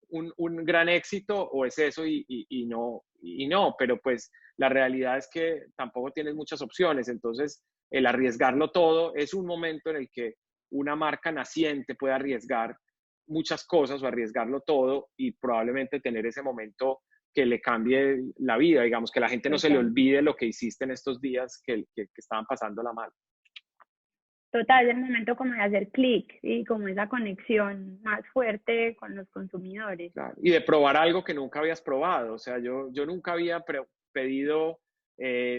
[SPEAKER 2] un gran éxito o es eso y no, pero pues la realidad es que tampoco tienes muchas opciones, entonces el arriesgarlo todo es un momento en el que una marca naciente puede arriesgar muchas cosas o arriesgarlo todo y probablemente tener ese momento que le cambie la vida, digamos, que la gente no se le
[SPEAKER 1] Total.
[SPEAKER 2] olvide lo que hiciste en estos días que estaban pasando la mal.
[SPEAKER 1] Total, es el momento como de hacer clic y como esa conexión más fuerte con los consumidores.
[SPEAKER 2] Claro. Y de probar algo que nunca habías probado. O sea, yo nunca había pedido,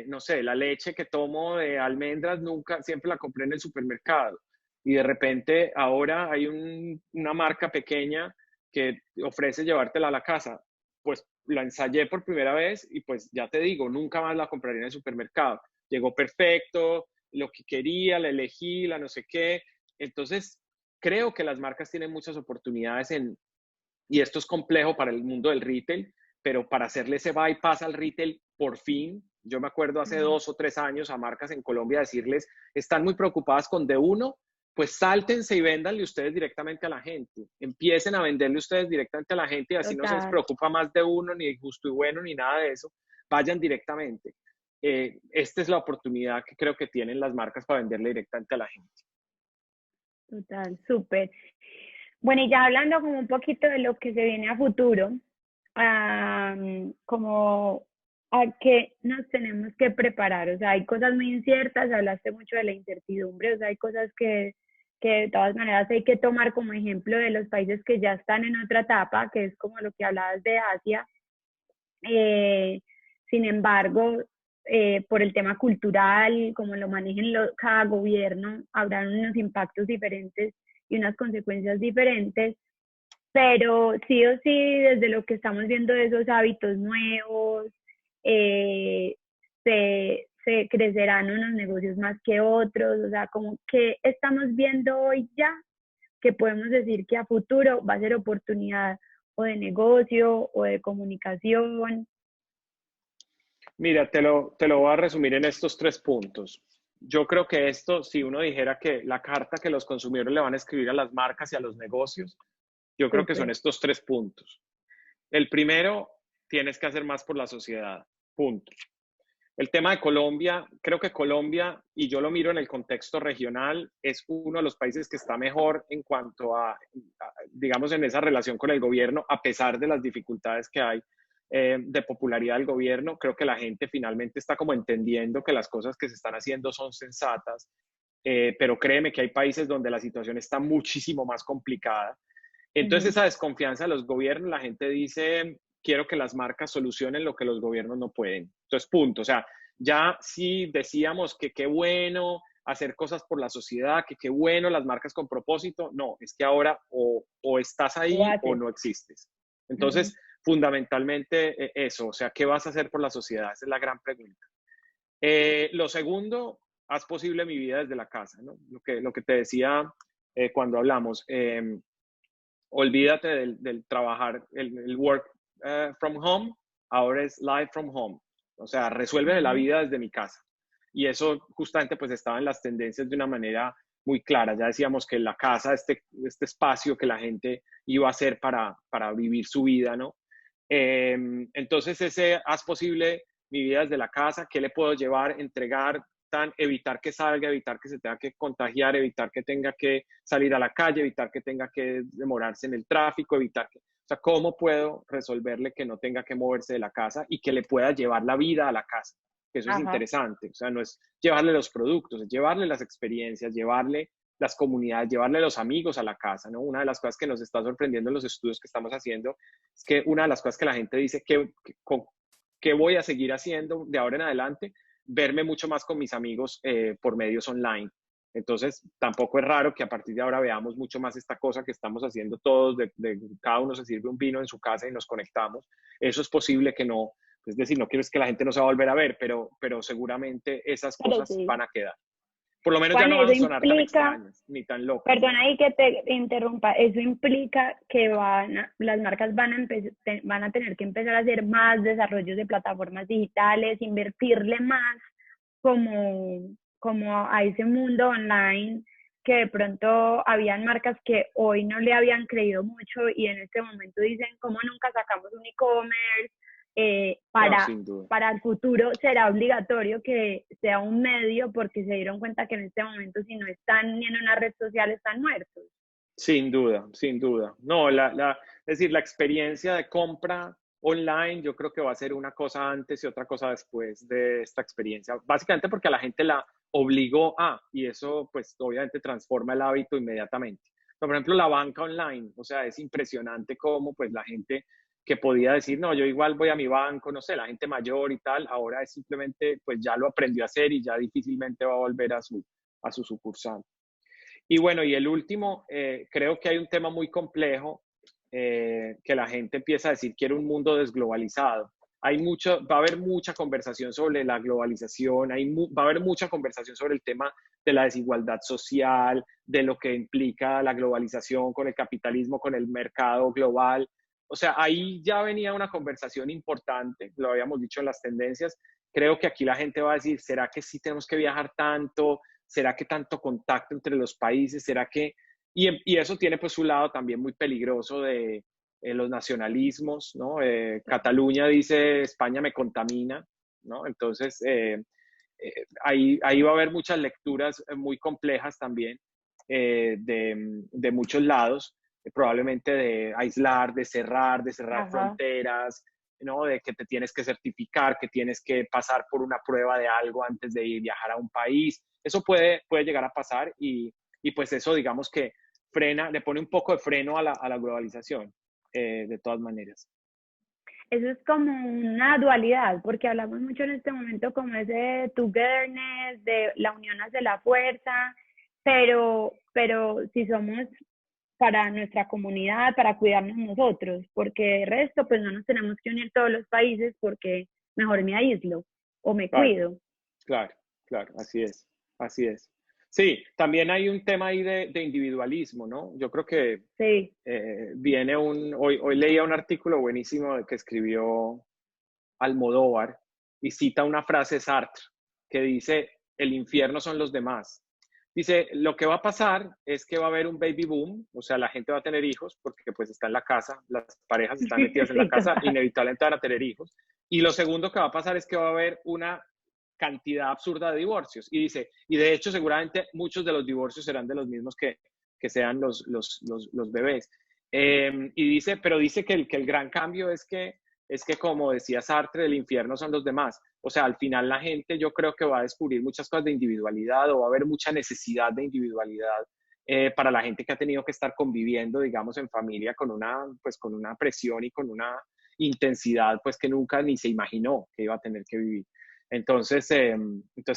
[SPEAKER 2] no sé, la leche que tomo de almendras, nunca, siempre la compré en el supermercado. Y de repente ahora hay una marca pequeña que ofrece llevártela a la casa. Pues la ensayé por primera vez y pues ya te digo, nunca más la compraría en el supermercado. Llegó perfecto, lo que quería, la elegí, la no sé qué. Entonces, creo que las marcas tienen muchas oportunidades y esto es complejo para el mundo del retail, pero para hacerle ese bypass al retail, por fin, yo me acuerdo hace 2 o 3 años a marcas en Colombia decirles, están muy preocupadas con D1 pues sáltense y véndanle ustedes directamente a la gente. Empiecen a venderle ustedes directamente a la gente y así no se les
[SPEAKER 1] Total,
[SPEAKER 2] preocupa más de uno, ni de justo y bueno, ni nada de eso. Vayan directamente. Esta es la oportunidad que creo que tienen las marcas para venderle directamente a la gente.
[SPEAKER 1] total, súper. Bueno, y ya hablando como un poquito de lo que se viene a futuro, como a qué nos tenemos que preparar. O sea, hay cosas muy inciertas, hablaste mucho de la incertidumbre, o sea, hay cosas que de todas maneras hay que tomar como ejemplo de los países que ya están en otra etapa, que es como lo que hablabas de Asia. Eh, Sin embargo, por el tema cultural, como lo manejen cada gobierno, habrán unos impactos diferentes y unas consecuencias diferentes, pero sí o sí, desde lo que estamos viendo de esos hábitos nuevos, eh, se crecerán unos negocios más que otros, o sea, como que estamos viendo hoy ya que podemos decir que a futuro va a ser oportunidad o de negocio o de comunicación.
[SPEAKER 2] Mira, te lo voy a resumir en estos 3 puntos. Yo creo que esto, si uno dijera que la carta que los consumidores le van a escribir a las marcas y a los negocios, yo creo que son
[SPEAKER 1] Súper.
[SPEAKER 2] estos 3 puntos. El primero, tienes que hacer más por la sociedad. Punto. El tema de Colombia, creo que Colombia, y yo lo miro en el contexto regional, es uno de los países que está mejor en cuanto digamos, en esa relación con el gobierno, a pesar de las dificultades que hay de popularidad del gobierno. Creo que la gente finalmente está como entendiendo que las cosas que se están haciendo son sensatas, pero créeme que hay países donde la situación está muchísimo más complicada. Entonces,
[SPEAKER 1] Ujú.
[SPEAKER 2] esa desconfianza de los gobiernos, la gente dice, quiero que las marcas solucionen lo que los gobiernos no pueden. Entonces, punto. O sea, ya sí decíamos que qué bueno hacer cosas por la sociedad, que qué bueno las marcas con propósito. No, es que ahora o estás
[SPEAKER 1] Lo
[SPEAKER 2] ahí o
[SPEAKER 1] haces.
[SPEAKER 2] no existes.
[SPEAKER 1] Ujú.
[SPEAKER 2] Entonces, fundamentalmente eso, o sea, ¿qué vas a hacer por la sociedad? Esa es la gran pregunta. Lo segundo, haz posible mi vida desde la casa, ¿no? Lo que te decía cuando hablamos. Olvídate del trabajar, el work from home, ahora es live from home. O sea, resuelve la
[SPEAKER 1] Ujú.
[SPEAKER 2] vida desde mi casa. Y eso justamente pues estaba en las tendencias de una manera muy clara. Ya decíamos que la casa, este espacio que la gente iba a hacer para vivir su vida, ¿no? Entonces ese haz posible mi vida desde la casa, qué le puedo llevar, entregar, evitar que salga, evitar que se tenga que contagiar, evitar que tenga que salir a la calle, evitar que tenga que demorarse en el tráfico, evitar que, o sea, cómo puedo resolverle que no tenga que moverse de la casa y que le pueda llevar la vida a la casa, que eso es
[SPEAKER 1] Ajá.
[SPEAKER 2] interesante, o sea, no es llevarle los productos, es llevarle las experiencias, llevarle las comunidades, llevarle los amigos a la casa, ¿no? Una de las cosas que nos está sorprendiendo en los estudios que estamos haciendo es que una de las cosas que la gente dice que voy a seguir haciendo de ahora en adelante, verme mucho más con mis amigos por medios online. Entonces, tampoco es raro que a partir de ahora veamos mucho más esta cosa que estamos haciendo todos, de cada uno se sirve un vino en su casa y nos conectamos. Eso es posible que no, es decir, no quiero es que la gente no se va a volver a ver, pero seguramente esas
[SPEAKER 1] Pero
[SPEAKER 2] cosas
[SPEAKER 1] sí.
[SPEAKER 2] van a quedar. Por lo menos ya
[SPEAKER 1] Juan,
[SPEAKER 2] no
[SPEAKER 1] eso
[SPEAKER 2] van a sonar tan
[SPEAKER 1] implica,
[SPEAKER 2] extrañas, ni tan locas, ¿no?
[SPEAKER 1] perdona ahí que te interrumpa, eso implica que las marcas van a tener que empezar a hacer más desarrollos de plataformas digitales, invertirle más como a ese mundo online que de pronto habían marcas que hoy no le habían creído mucho y en este momento dicen, ¿cómo nunca sacamos un e-commerce? Eh,
[SPEAKER 2] No,
[SPEAKER 1] para,
[SPEAKER 2] sin duda.
[SPEAKER 1] para el futuro será obligatorio que sea un medio porque se dieron cuenta que en este momento si no están ni en una red social están muertos.
[SPEAKER 2] Sin duda, sin duda. No, es decir, la experiencia de compra online yo creo que va a ser una cosa antes y otra cosa después de esta experiencia, básicamente porque a la gente la obligó y eso pues obviamente transforma el hábito inmediatamente. Por ejemplo, la banca online, o sea, es impresionante cómo pues la gente que podía decir, no, yo igual voy a mi banco, no sé, la gente mayor y tal, ahora es simplemente pues ya lo aprendió a hacer y ya difícilmente va a volver a su sucursal. Y bueno, y el último, creo que hay un tema muy complejo que la gente empieza a decir, quiere un mundo desglobalizado. Va a haber mucha conversación sobre la globalización, va a haber mucha conversación sobre el tema de la desigualdad social, de lo que implica la globalización con el capitalismo, con el mercado global. O sea, ahí ya venía una conversación importante, lo habíamos dicho en las tendencias. Creo que aquí la gente va a decir, ¿será que sí tenemos que viajar tanto? ¿Será que tanto contacto entre los países? ¿Será que...? Y eso tiene pues su lado también muy peligroso de los nacionalismos, ¿no? Cataluña dice, España me contamina, ¿no? Entonces, ahí va a haber muchas lecturas muy complejas también de muchos lados, probablemente de aislar, de cerrar
[SPEAKER 1] Ajá.
[SPEAKER 2] fronteras, ¿no? De que te tienes que certificar, que tienes que pasar por una prueba de algo antes de viajar a un país. Eso puede llegar a pasar y pues eso digamos que frena, le pone un poco de freno a la globalización, de todas maneras.
[SPEAKER 1] Eso es como una dualidad, porque hablamos mucho en este momento como ese togetherness, de la unión hace la fuerza, pero si somos para nuestra comunidad, para cuidarnos nosotros, porque de resto pues no nos tenemos que unir todos los países porque mejor me aíslo o me
[SPEAKER 2] Claro,
[SPEAKER 1] cuido.
[SPEAKER 2] claro, claro, así es, así es. Sí, también hay un tema ahí de individualismo, ¿no? Yo creo que
[SPEAKER 1] Sí,
[SPEAKER 2] hoy leía un artículo buenísimo que escribió Almodóvar y cita una frase de Sartre que dice, el infierno son los demás. Dice, lo que va a pasar es que va a haber un baby boom, o sea, la gente va a tener hijos porque pues está en la casa, las parejas están metidas en la
[SPEAKER 1] sí,
[SPEAKER 2] casa,
[SPEAKER 1] total.
[SPEAKER 2] inevitablemente van a tener hijos. Y lo segundo que va a pasar es que va a haber una cantidad absurda de divorcios. Y dice, y de hecho seguramente muchos de los divorcios serán de los mismos que sean los bebés. Y dice, pero dice que el gran cambio es que, como decía Sartre, el infierno son los demás. O sea, al final la gente yo creo que va a descubrir muchas cosas de individualidad o va a haber mucha necesidad de individualidad para la gente que ha tenido que estar conviviendo, digamos, en familia con una presión y con una intensidad pues que nunca ni se imaginó que iba a tener que vivir. Entonces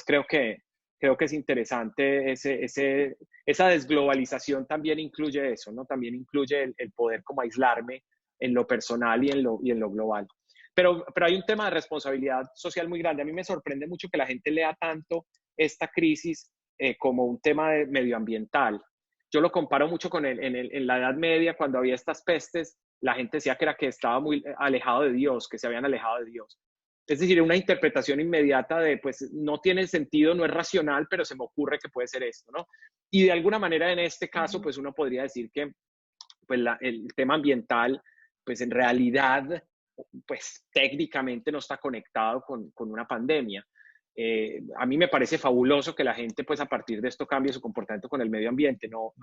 [SPEAKER 2] creo que es interesante esa desglobalización también incluye eso, ¿no? También incluye el poder como aislarme en lo personal y en lo global. Pero hay un tema de responsabilidad social muy grande. A mí me sorprende mucho que la gente lea tanto esta crisis como un tema medioambiental. Yo lo comparo mucho con en la Edad Media, cuando había estas pestes, la gente decía que era que estaba muy alejado de Dios, que se habían alejado de Dios. Es decir, una interpretación inmediata de, pues, no tiene sentido, no es racional, pero se me ocurre que puede ser esto, ¿no? Y de alguna manera en este caso, pues uno podría decir que pues, el tema ambiental, pues en realidad, pues técnicamente no está conectado con una pandemia. A mí me parece fabuloso que la gente, pues a partir de esto cambie su comportamiento con el medio ambiente. No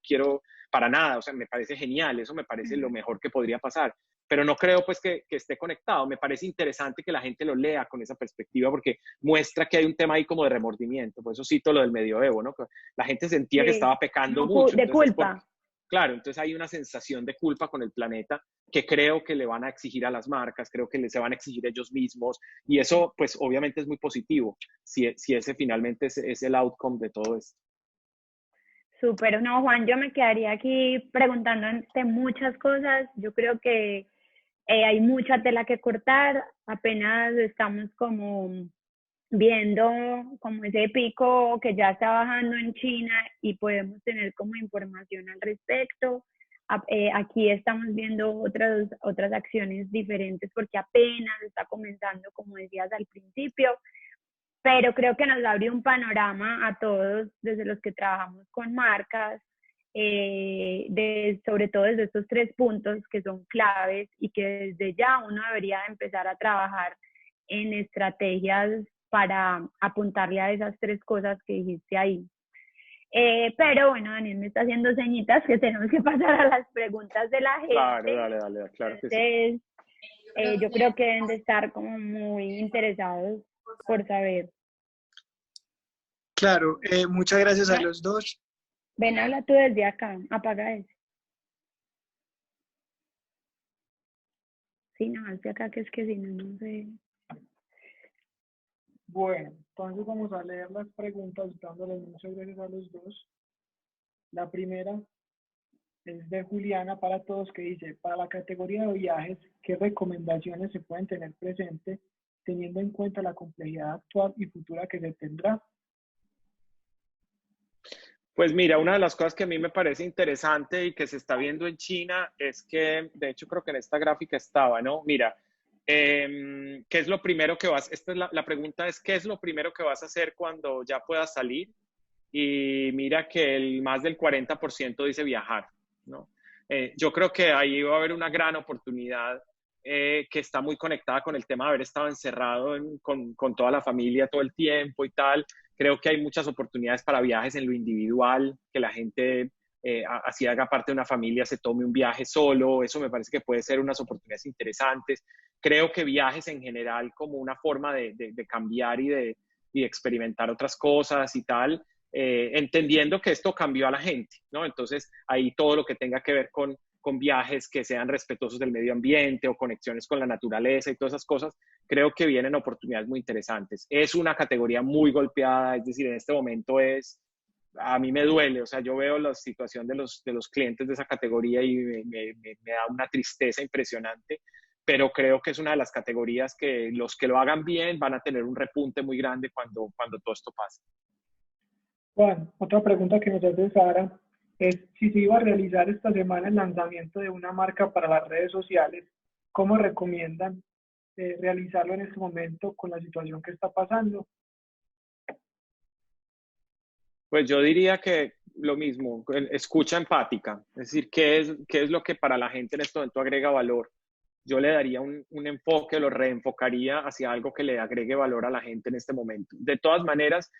[SPEAKER 2] quiero para nada, o sea, me parece genial, eso me parece lo mejor que podría pasar. Pero no creo pues que esté conectado. Me parece interesante que la gente lo lea con esa perspectiva porque muestra que hay un tema ahí como de remordimiento. Por eso cito lo del medioevo, ¿no? Que la gente sentía que
[SPEAKER 1] Sí,
[SPEAKER 2] estaba pecando
[SPEAKER 1] como
[SPEAKER 2] mucho.
[SPEAKER 1] de
[SPEAKER 2] Entonces es porque,
[SPEAKER 1] culpa.
[SPEAKER 2] claro, entonces hay una sensación de culpa con el planeta que creo que le van a exigir a las marcas, creo que se van a exigir ellos mismos, y eso pues obviamente es muy positivo si ese finalmente es el outcome de todo esto.
[SPEAKER 1] Súper, no, Juan, yo me quedaría aquí preguntándote muchas cosas. Yo creo que hay mucha tela que cortar, apenas estamos como viendo como ese pico que ya está bajando en China y podemos tener como información al respecto. Aquí estamos viendo otras acciones diferentes porque apenas está comenzando, como decías al principio, pero creo que nos abre un panorama a todos, desde los que trabajamos con marcas, sobre todo desde estos 3 puntos que son claves y que desde ya uno debería empezar a trabajar en estrategias para apuntarle a esas 3 cosas que dijiste ahí. Pero bueno, Daniel me está haciendo señitas que tenemos que pasar a las preguntas de la
[SPEAKER 2] Claro,
[SPEAKER 1] gente.
[SPEAKER 2] dale, dale, dale, claro que sí.
[SPEAKER 1] Entonces, yo creo que deben de estar como muy interesados por saber.
[SPEAKER 3] Claro, muchas gracias a los dos.
[SPEAKER 1] Ven, habla tú desde acá, apaga eso. Sí, no, desde acá que es que si no, no sé.
[SPEAKER 3] Bueno, entonces vamos a leer las preguntas dándoles muchas gracias a los dos. La primera es de Juliana para todos que dice, para la categoría de viajes, ¿qué recomendaciones se pueden tener presente teniendo en cuenta la complejidad actual y futura que se tendrá?
[SPEAKER 2] Pues mira, una de las cosas que a mí me parece interesante y que se está viendo en China es que, de hecho creo que en esta gráfica estaba, ¿no? Mira, ¿qué es lo primero que esta es la pregunta es, ¿qué es lo primero que vas a hacer cuando ya puedas salir? y mira que más del 40% dice viajar, ¿no? Yo creo que ahí va a haber una gran oportunidad que está muy conectada con el tema de haber estado encerrado con toda la familia todo el tiempo y tal. Creo que hay muchas oportunidades para viajes en lo individual, que la gente, así haga parte de una familia, se tome un viaje solo. Eso me parece que puede ser unas oportunidades interesantes. Creo que viajes en general como una forma de cambiar y de experimentar otras cosas y tal, entendiendo que esto cambió a la gente, ¿no? Entonces, ahí todo lo que tenga que ver con viajes que sean respetuosos del medio ambiente o conexiones con la naturaleza y todas esas cosas, creo que vienen oportunidades muy interesantes. Es una categoría muy golpeada, es decir, en este momento a mí me duele, o sea, yo veo la situación de los clientes de esa categoría y me da una tristeza impresionante, pero creo que es una de las categorías que los que lo hagan bien van a tener un repunte muy grande cuando todo esto pase.
[SPEAKER 3] Juan, otra pregunta que nos hace Sara es si se iba a realizar esta semana el lanzamiento de una marca para las redes sociales, ¿cómo recomiendan realizarlo en este momento con la situación que está pasando?
[SPEAKER 2] Pues yo diría que lo mismo, escucha empática, es decir, qué es lo que para la gente en este momento agrega valor? Yo le daría un enfoque, lo reenfocaría hacia algo que le agregue valor a la gente en este momento. De todas maneras,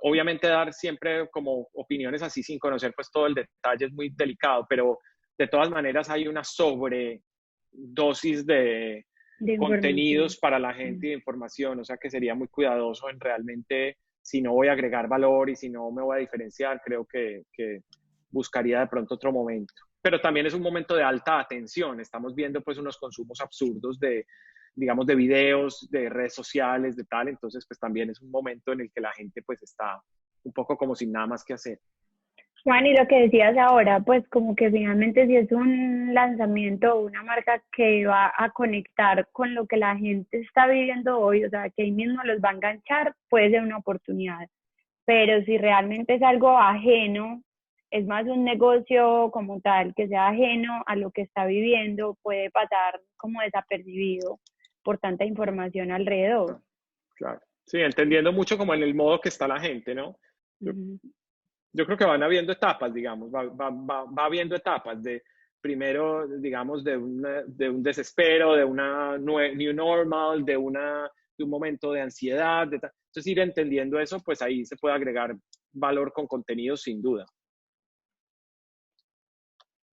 [SPEAKER 2] obviamente dar siempre como opiniones así sin conocer pues todo el detalle es muy delicado, pero de todas maneras hay una sobredosis de contenidos para la gente y de información, o sea que sería muy cuidadoso en realmente si no voy a agregar valor y si no me voy a diferenciar, creo que buscaría de pronto otro momento. Pero también es un momento de alta atención, estamos viendo pues unos consumos absurdos digamos, de videos, de redes sociales, de tal, entonces pues también es un momento en el que la gente pues está un poco como sin nada más que hacer.
[SPEAKER 1] Juan, y lo que decías ahora, pues como que finalmente si es un lanzamiento o una marca que va a conectar con lo que la gente está viviendo hoy, o sea, que ahí mismo los va a enganchar, puede ser una oportunidad. Pero si realmente es algo ajeno, es más un negocio como tal, que sea ajeno a lo que está viviendo, puede pasar como desapercibido por tanta información alrededor.
[SPEAKER 2] Claro. Sí, entendiendo mucho como en el modo que está la gente, ¿no? Yo creo que van habiendo etapas, digamos, va habiendo etapas de primero, digamos, de un desespero, de una new normal, de un momento de ansiedad. Entonces, ir entendiendo eso, pues ahí se puede agregar valor con contenido sin duda.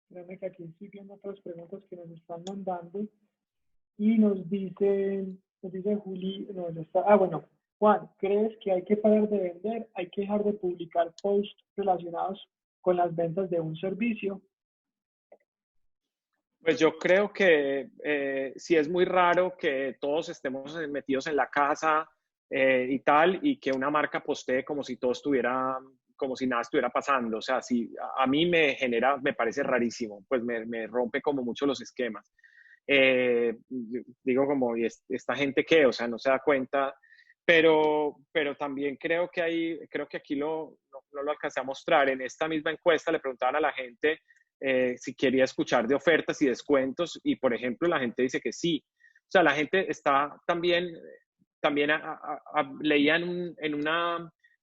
[SPEAKER 3] Créanme que aquí estoy viendo otras preguntas que nos están mandando y nos dice Juli, bueno, Juan, ¿crees que hay que parar de vender? ¿Hay que dejar de publicar posts relacionados con las ventas de un servicio?
[SPEAKER 2] Pues yo creo que sí es muy raro que todos estemos metidos en la casa y tal, y que una marca postee como si todo estuviera, como si nada estuviera pasando. O sea, sí, a mí me parece rarísimo, pues me rompe como mucho los esquemas. Digo como, ¿y esta gente qué? O sea, no se da cuenta, pero también creo que aquí no lo alcancé a mostrar. En esta misma encuesta le preguntaban a la gente si quería escuchar de ofertas y descuentos y, por ejemplo, la gente dice que sí. O sea, la gente está también leía en un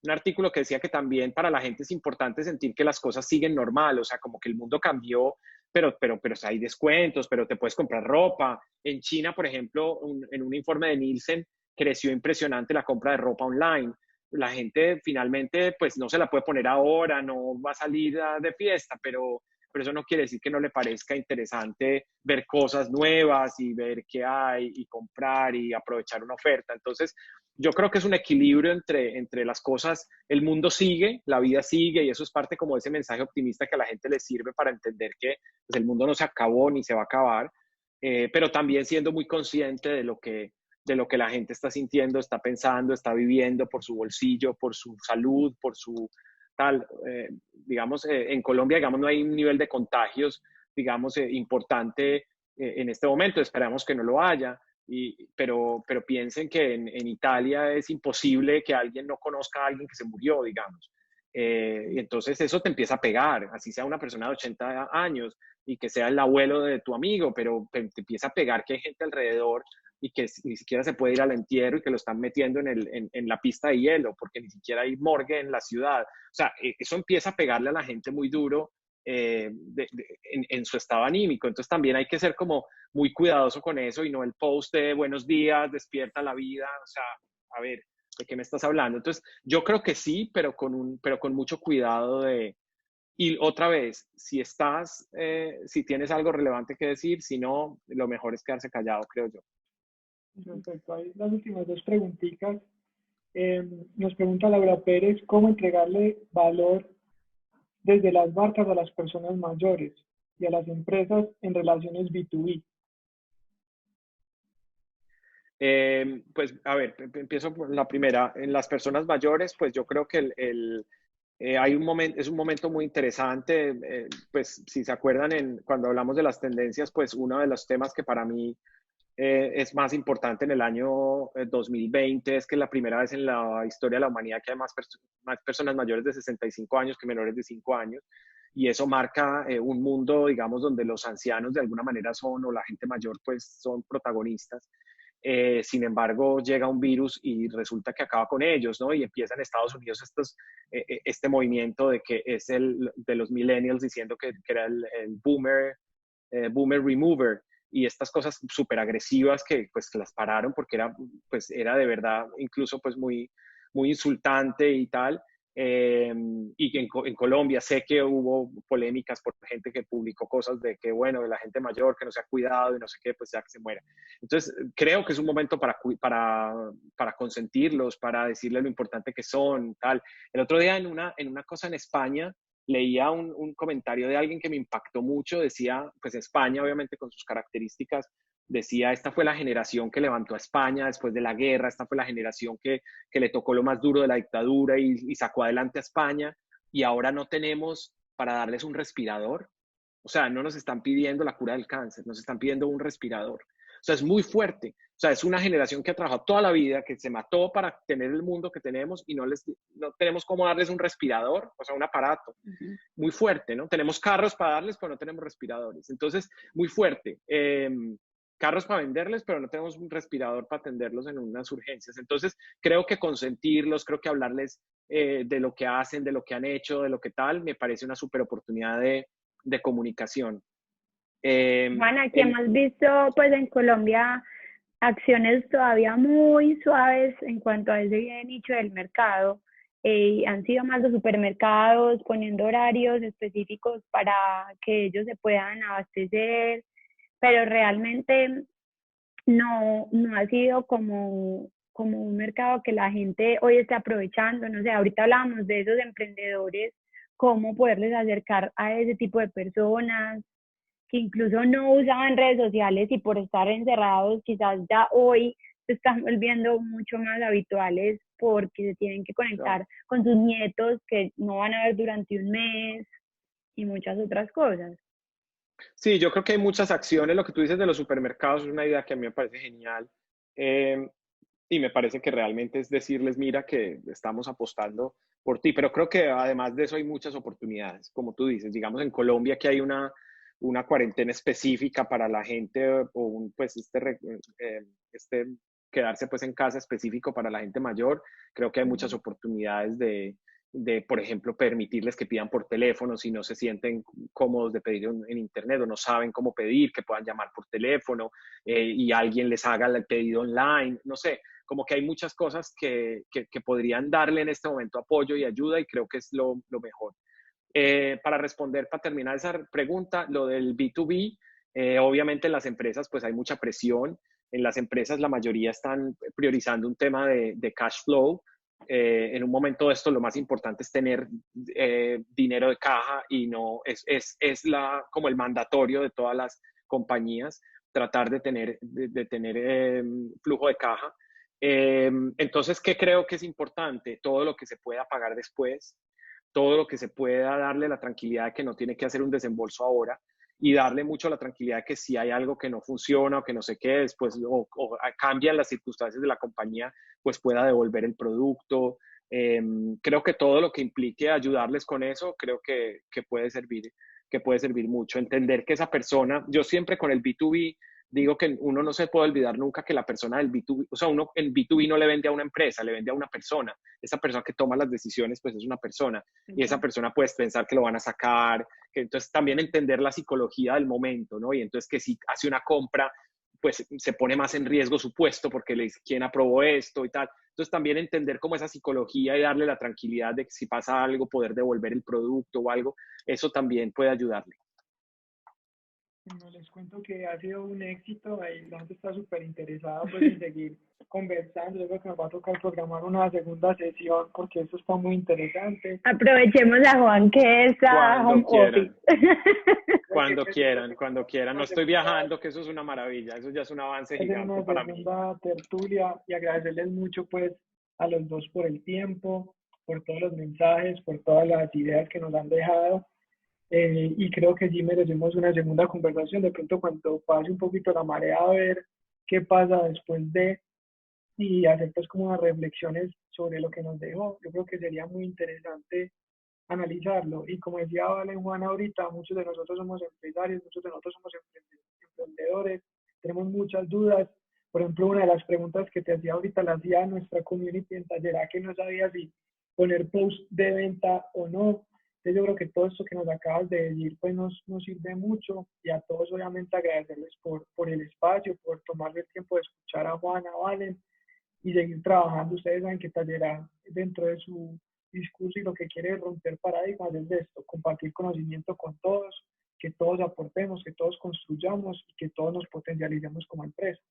[SPEAKER 2] artículo que decía que también para la gente es importante sentir que las cosas siguen normal, o sea, como que el mundo cambió, pero hay descuentos, pero te puedes comprar ropa. En China, por ejemplo, en un informe de Nielsen, creció impresionante la compra de ropa online. La gente finalmente, pues no se la puede poner ahora, no va a salir de fiesta, pero eso no quiere decir que no le parezca interesante ver cosas nuevas y ver qué hay y comprar y aprovechar una oferta. Entonces, yo creo que es un equilibrio entre las cosas. El mundo sigue, la vida sigue y eso es parte como de ese mensaje optimista que a la gente le sirve para entender que pues, el mundo no se acabó ni se va a acabar, pero también siendo muy consciente de lo que la gente está sintiendo, está pensando, está viviendo por su bolsillo, por su salud, por su tal, digamos, en Colombia, digamos, no hay un nivel de contagios, digamos, importante en este momento, esperamos que no lo haya, pero piensen que en Italia es imposible que alguien no conozca a alguien que se murió, digamos. Y entonces eso te empieza a pegar, así sea una persona de 80 años y que sea el abuelo de tu amigo, pero te empieza a pegar que hay gente alrededor y que ni siquiera se puede ir al entierro y que lo están metiendo en la pista de hielo porque ni siquiera hay morgue en la ciudad. O sea, eso empieza a pegarle a la gente muy duro en su estado anímico. Entonces también hay que ser como muy cuidadoso con eso y no el post de buenos días, despierta la vida. O sea, a ver, ¿de qué me estás hablando? Entonces yo creo que sí, pero con mucho cuidado de... Y otra vez, si tienes algo relevante que decir, si no, lo mejor es quedarse callado, creo yo.
[SPEAKER 3] Perfecto. Ahí las últimas dos preguntitas. Nos pregunta Laura Pérez, ¿cómo entregarle valor desde las marcas a las personas mayores y a las empresas en relaciones B2B?
[SPEAKER 2] Pues, a ver, empiezo por la primera. En las personas mayores, pues yo creo que hay un momento, es un momento muy interesante. Pues, si se acuerdan, cuando hablamos de las tendencias, pues uno de los temas que para mí es más importante en el año 2020 es que es la primera vez en la historia de la humanidad que hay más personas mayores de 65 años que menores de 5 años. Y eso marca un mundo, digamos, donde los ancianos de alguna manera son, o la gente mayor, pues son protagonistas. Sin embargo, llega un virus y resulta que acaba con ellos, ¿no? Y empieza en Estados Unidos este movimiento de que es de los millennials diciendo que era el boomer remover y estas cosas súper agresivas que pues las pararon porque era de verdad incluso pues muy insultante y tal. Y que en Colombia sé que hubo polémicas por gente que publicó cosas de que, bueno, de la gente mayor que no se ha cuidado y no sé qué, pues ya que se muera. Entonces, creo que es un momento para consentirlos, para decirles lo importante que son, tal. El otro día en una cosa en España, leía un comentario de alguien que me impactó mucho, decía, pues España obviamente con sus características, decía, esta fue la generación que levantó a España después de la guerra, esta fue la generación que le tocó lo más duro de la dictadura y sacó adelante a España y ahora no tenemos para darles un respirador. O sea, no nos están pidiendo la cura del cáncer, nos están pidiendo un respirador. O sea, es muy fuerte. O sea, es una generación que ha trabajado toda la vida, que se mató para tener el mundo que tenemos y no tenemos cómo darles un respirador, o sea, un aparato. Muy fuerte, ¿no? Tenemos carros para darles, pero no tenemos respiradores. Entonces, muy fuerte. Carros para venderles, pero no tenemos un respirador para atenderlos en unas urgencias. Entonces, creo que consentirlos, creo que hablarles de lo que hacen, de lo que han hecho, de lo que tal, me parece una súper oportunidad de comunicación.
[SPEAKER 1] Juana, aquí hemos visto pues en Colombia acciones todavía muy suaves en cuanto a ese nicho del mercado. Han sido más los supermercados poniendo horarios específicos para que ellos se puedan abastecer, pero realmente no ha sido como un mercado que la gente hoy esté aprovechando. No sé, ahorita hablábamos de esos emprendedores, cómo poderles acercar a ese tipo de personas que incluso no usaban redes sociales y por estar encerrados quizás ya hoy se están volviendo mucho más habituales porque se tienen que conectar con sus nietos que no van a ver durante un mes y muchas otras cosas.
[SPEAKER 2] Sí, yo creo que hay muchas acciones. Lo que tú dices de los supermercados es una idea que a mí me parece genial. Y me parece que realmente es decirles, mira, que estamos apostando por ti. Pero creo que además de eso hay muchas oportunidades. Como tú dices, digamos en Colombia que hay una cuarentena específica para la gente o pues este quedarse pues en casa específico para la gente mayor. Creo que hay muchas oportunidades por ejemplo, permitirles que pidan por teléfono si no se sienten cómodos de pedir en internet o no saben cómo pedir, que puedan llamar por teléfono y alguien les haga el pedido online, no sé, como que hay muchas cosas que podrían darle en este momento apoyo y ayuda y creo que es lo mejor. Para terminar esa pregunta, lo del B2B, obviamente en las empresas pues hay mucha presión, en las empresas la mayoría están priorizando un tema de cash flow. En un momento de esto lo más importante es tener dinero de caja y no es como el mandatorio de todas las compañías tratar de tener flujo de caja. Entonces, ¿qué creo que es importante? Todo lo que se pueda pagar después, todo lo que se pueda darle la tranquilidad de que no tiene que hacer un desembolso ahora y darle mucho la tranquilidad de que si hay algo que no funciona o que no sé qué, después o cambian las circunstancias de la compañía, pues pueda devolver el producto. Creo que todo lo que implique ayudarles con eso, creo que puede servir mucho. Entender que esa persona, yo siempre con el B2B digo que uno no se puede olvidar nunca que la persona del B2B, o sea, uno en B2B no le vende a una empresa, le vende a una persona. Esa persona que toma las decisiones, pues es una persona. Y esa persona puedes pensar que lo van a sacar, que entonces también entender la psicología del momento, ¿no? Y entonces que si hace una compra, pues se pone más en riesgo su puesto porque le dice quién aprobó esto y tal. Entonces también entender cómo esa psicología y darle la tranquilidad de que si pasa algo, poder devolver el producto o algo, eso también puede ayudarle.
[SPEAKER 3] No, les cuento que ha sido un éxito, ahí la gente está súper interesada pues, en seguir conversando. Yo creo que nos va a tocar programar una segunda sesión porque esto está muy interesante.
[SPEAKER 1] Aprovechemos a Juan que está home office.
[SPEAKER 2] Cuando quieran. No estoy viajando, que eso es una maravilla, eso ya es un avance gigante para mí.
[SPEAKER 3] Una segunda tertulia y agradecerles mucho pues a los dos por el tiempo, por todos los mensajes, por todas las ideas que nos han dejado. Y creo que sí merecemos una segunda conversación, de pronto cuando pase un poquito la marea, a ver qué pasa después de, y hacer pues como unas reflexiones sobre lo que nos dejó. Yo creo que sería muy interesante analizarlo. Y como decía Valen Juan ahorita, muchos de nosotros somos empresarios, muchos de nosotros somos emprendedores, tenemos muchas dudas. Por ejemplo, una de las preguntas que te hacía ahorita la hacía nuestra community en Tallera, que no sabía si poner post de venta o no. Entonces yo creo que todo esto que nos acabas de decir pues nos sirve mucho, y a todos obviamente agradecerles por el espacio, por tomarle el tiempo de escuchar a Juan, a Valen y seguir trabajando. Ustedes saben que Tallera dentro de su discurso y lo que quiere es romper paradigmas es de esto, compartir conocimiento con todos, que todos aportemos, que todos construyamos y que todos nos potencialicemos como empresa.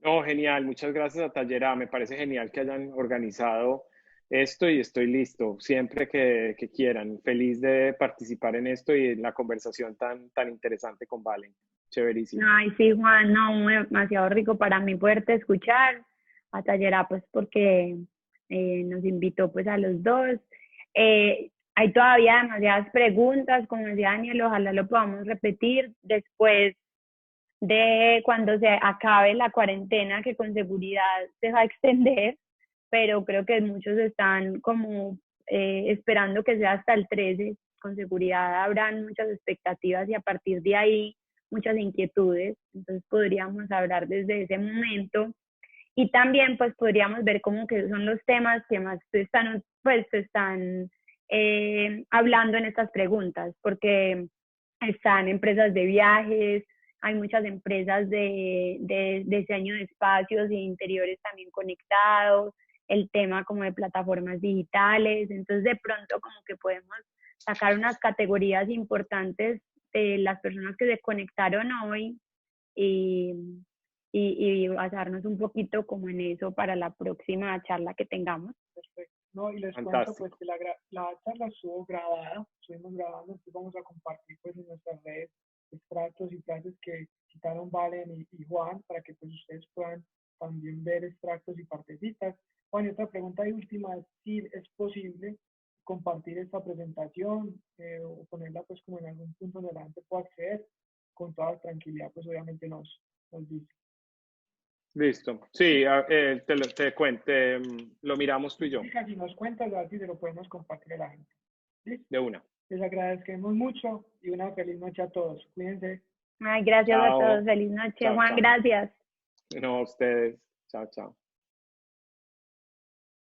[SPEAKER 2] No, genial, muchas gracias a Tallera, me parece genial que hayan organizado esto y estoy listo siempre que quieran. Feliz de participar en esto y en la conversación tan interesante con Valen. Chéverísimo.
[SPEAKER 1] Ay, sí, Juan, no, demasiado rico para mí poderte escuchar. A Tallera, pues porque nos invitó pues a los dos. Hay todavía demasiadas preguntas, como decía Daniel, ojalá lo podamos repetir después de cuando se acabe la cuarentena, que con seguridad se va a extender, pero creo que muchos están como esperando que sea hasta el 13, con seguridad habrán muchas expectativas y a partir de ahí muchas inquietudes, entonces podríamos hablar desde ese momento y también pues podríamos ver cómo que son los temas que más están hablando en estas preguntas, porque están empresas de viajes, hay muchas empresas de diseño de espacios y de interiores también conectados, el tema como de plataformas digitales, entonces de pronto como que podemos sacar unas categorías importantes de las personas que se conectaron hoy y, y basarnos un poquito como en eso para la próxima charla que tengamos.
[SPEAKER 3] Perfecto. No, y les
[SPEAKER 2] Fantástico.
[SPEAKER 3] cuento pues que la charla estuvo grabada, estuvimos grabando, entonces vamos a compartir pues en nuestras redes extractos y frases que citaron Valen y Juan, para que pues ustedes puedan también ver extractos y partecitas. Juan, y otra pregunta y última es si es posible compartir esta presentación o ponerla pues como en algún punto donde la gente pueda acceder con toda tranquilidad, pues obviamente nos dice.
[SPEAKER 2] Listo. Sí, te cuento, lo miramos tú y yo.
[SPEAKER 3] Si nos cuentas, a ver si se lo podemos compartir a la gente. ¿Listo?
[SPEAKER 2] De una.
[SPEAKER 3] Les agradecemos mucho y una feliz noche a todos. Cuídense.
[SPEAKER 1] Ay, gracias
[SPEAKER 2] Chao.
[SPEAKER 1] a todos. Feliz noche,
[SPEAKER 2] Chao,
[SPEAKER 1] Juan.
[SPEAKER 2] chao.
[SPEAKER 1] Gracias.
[SPEAKER 2] No, a ustedes. Chao, chao.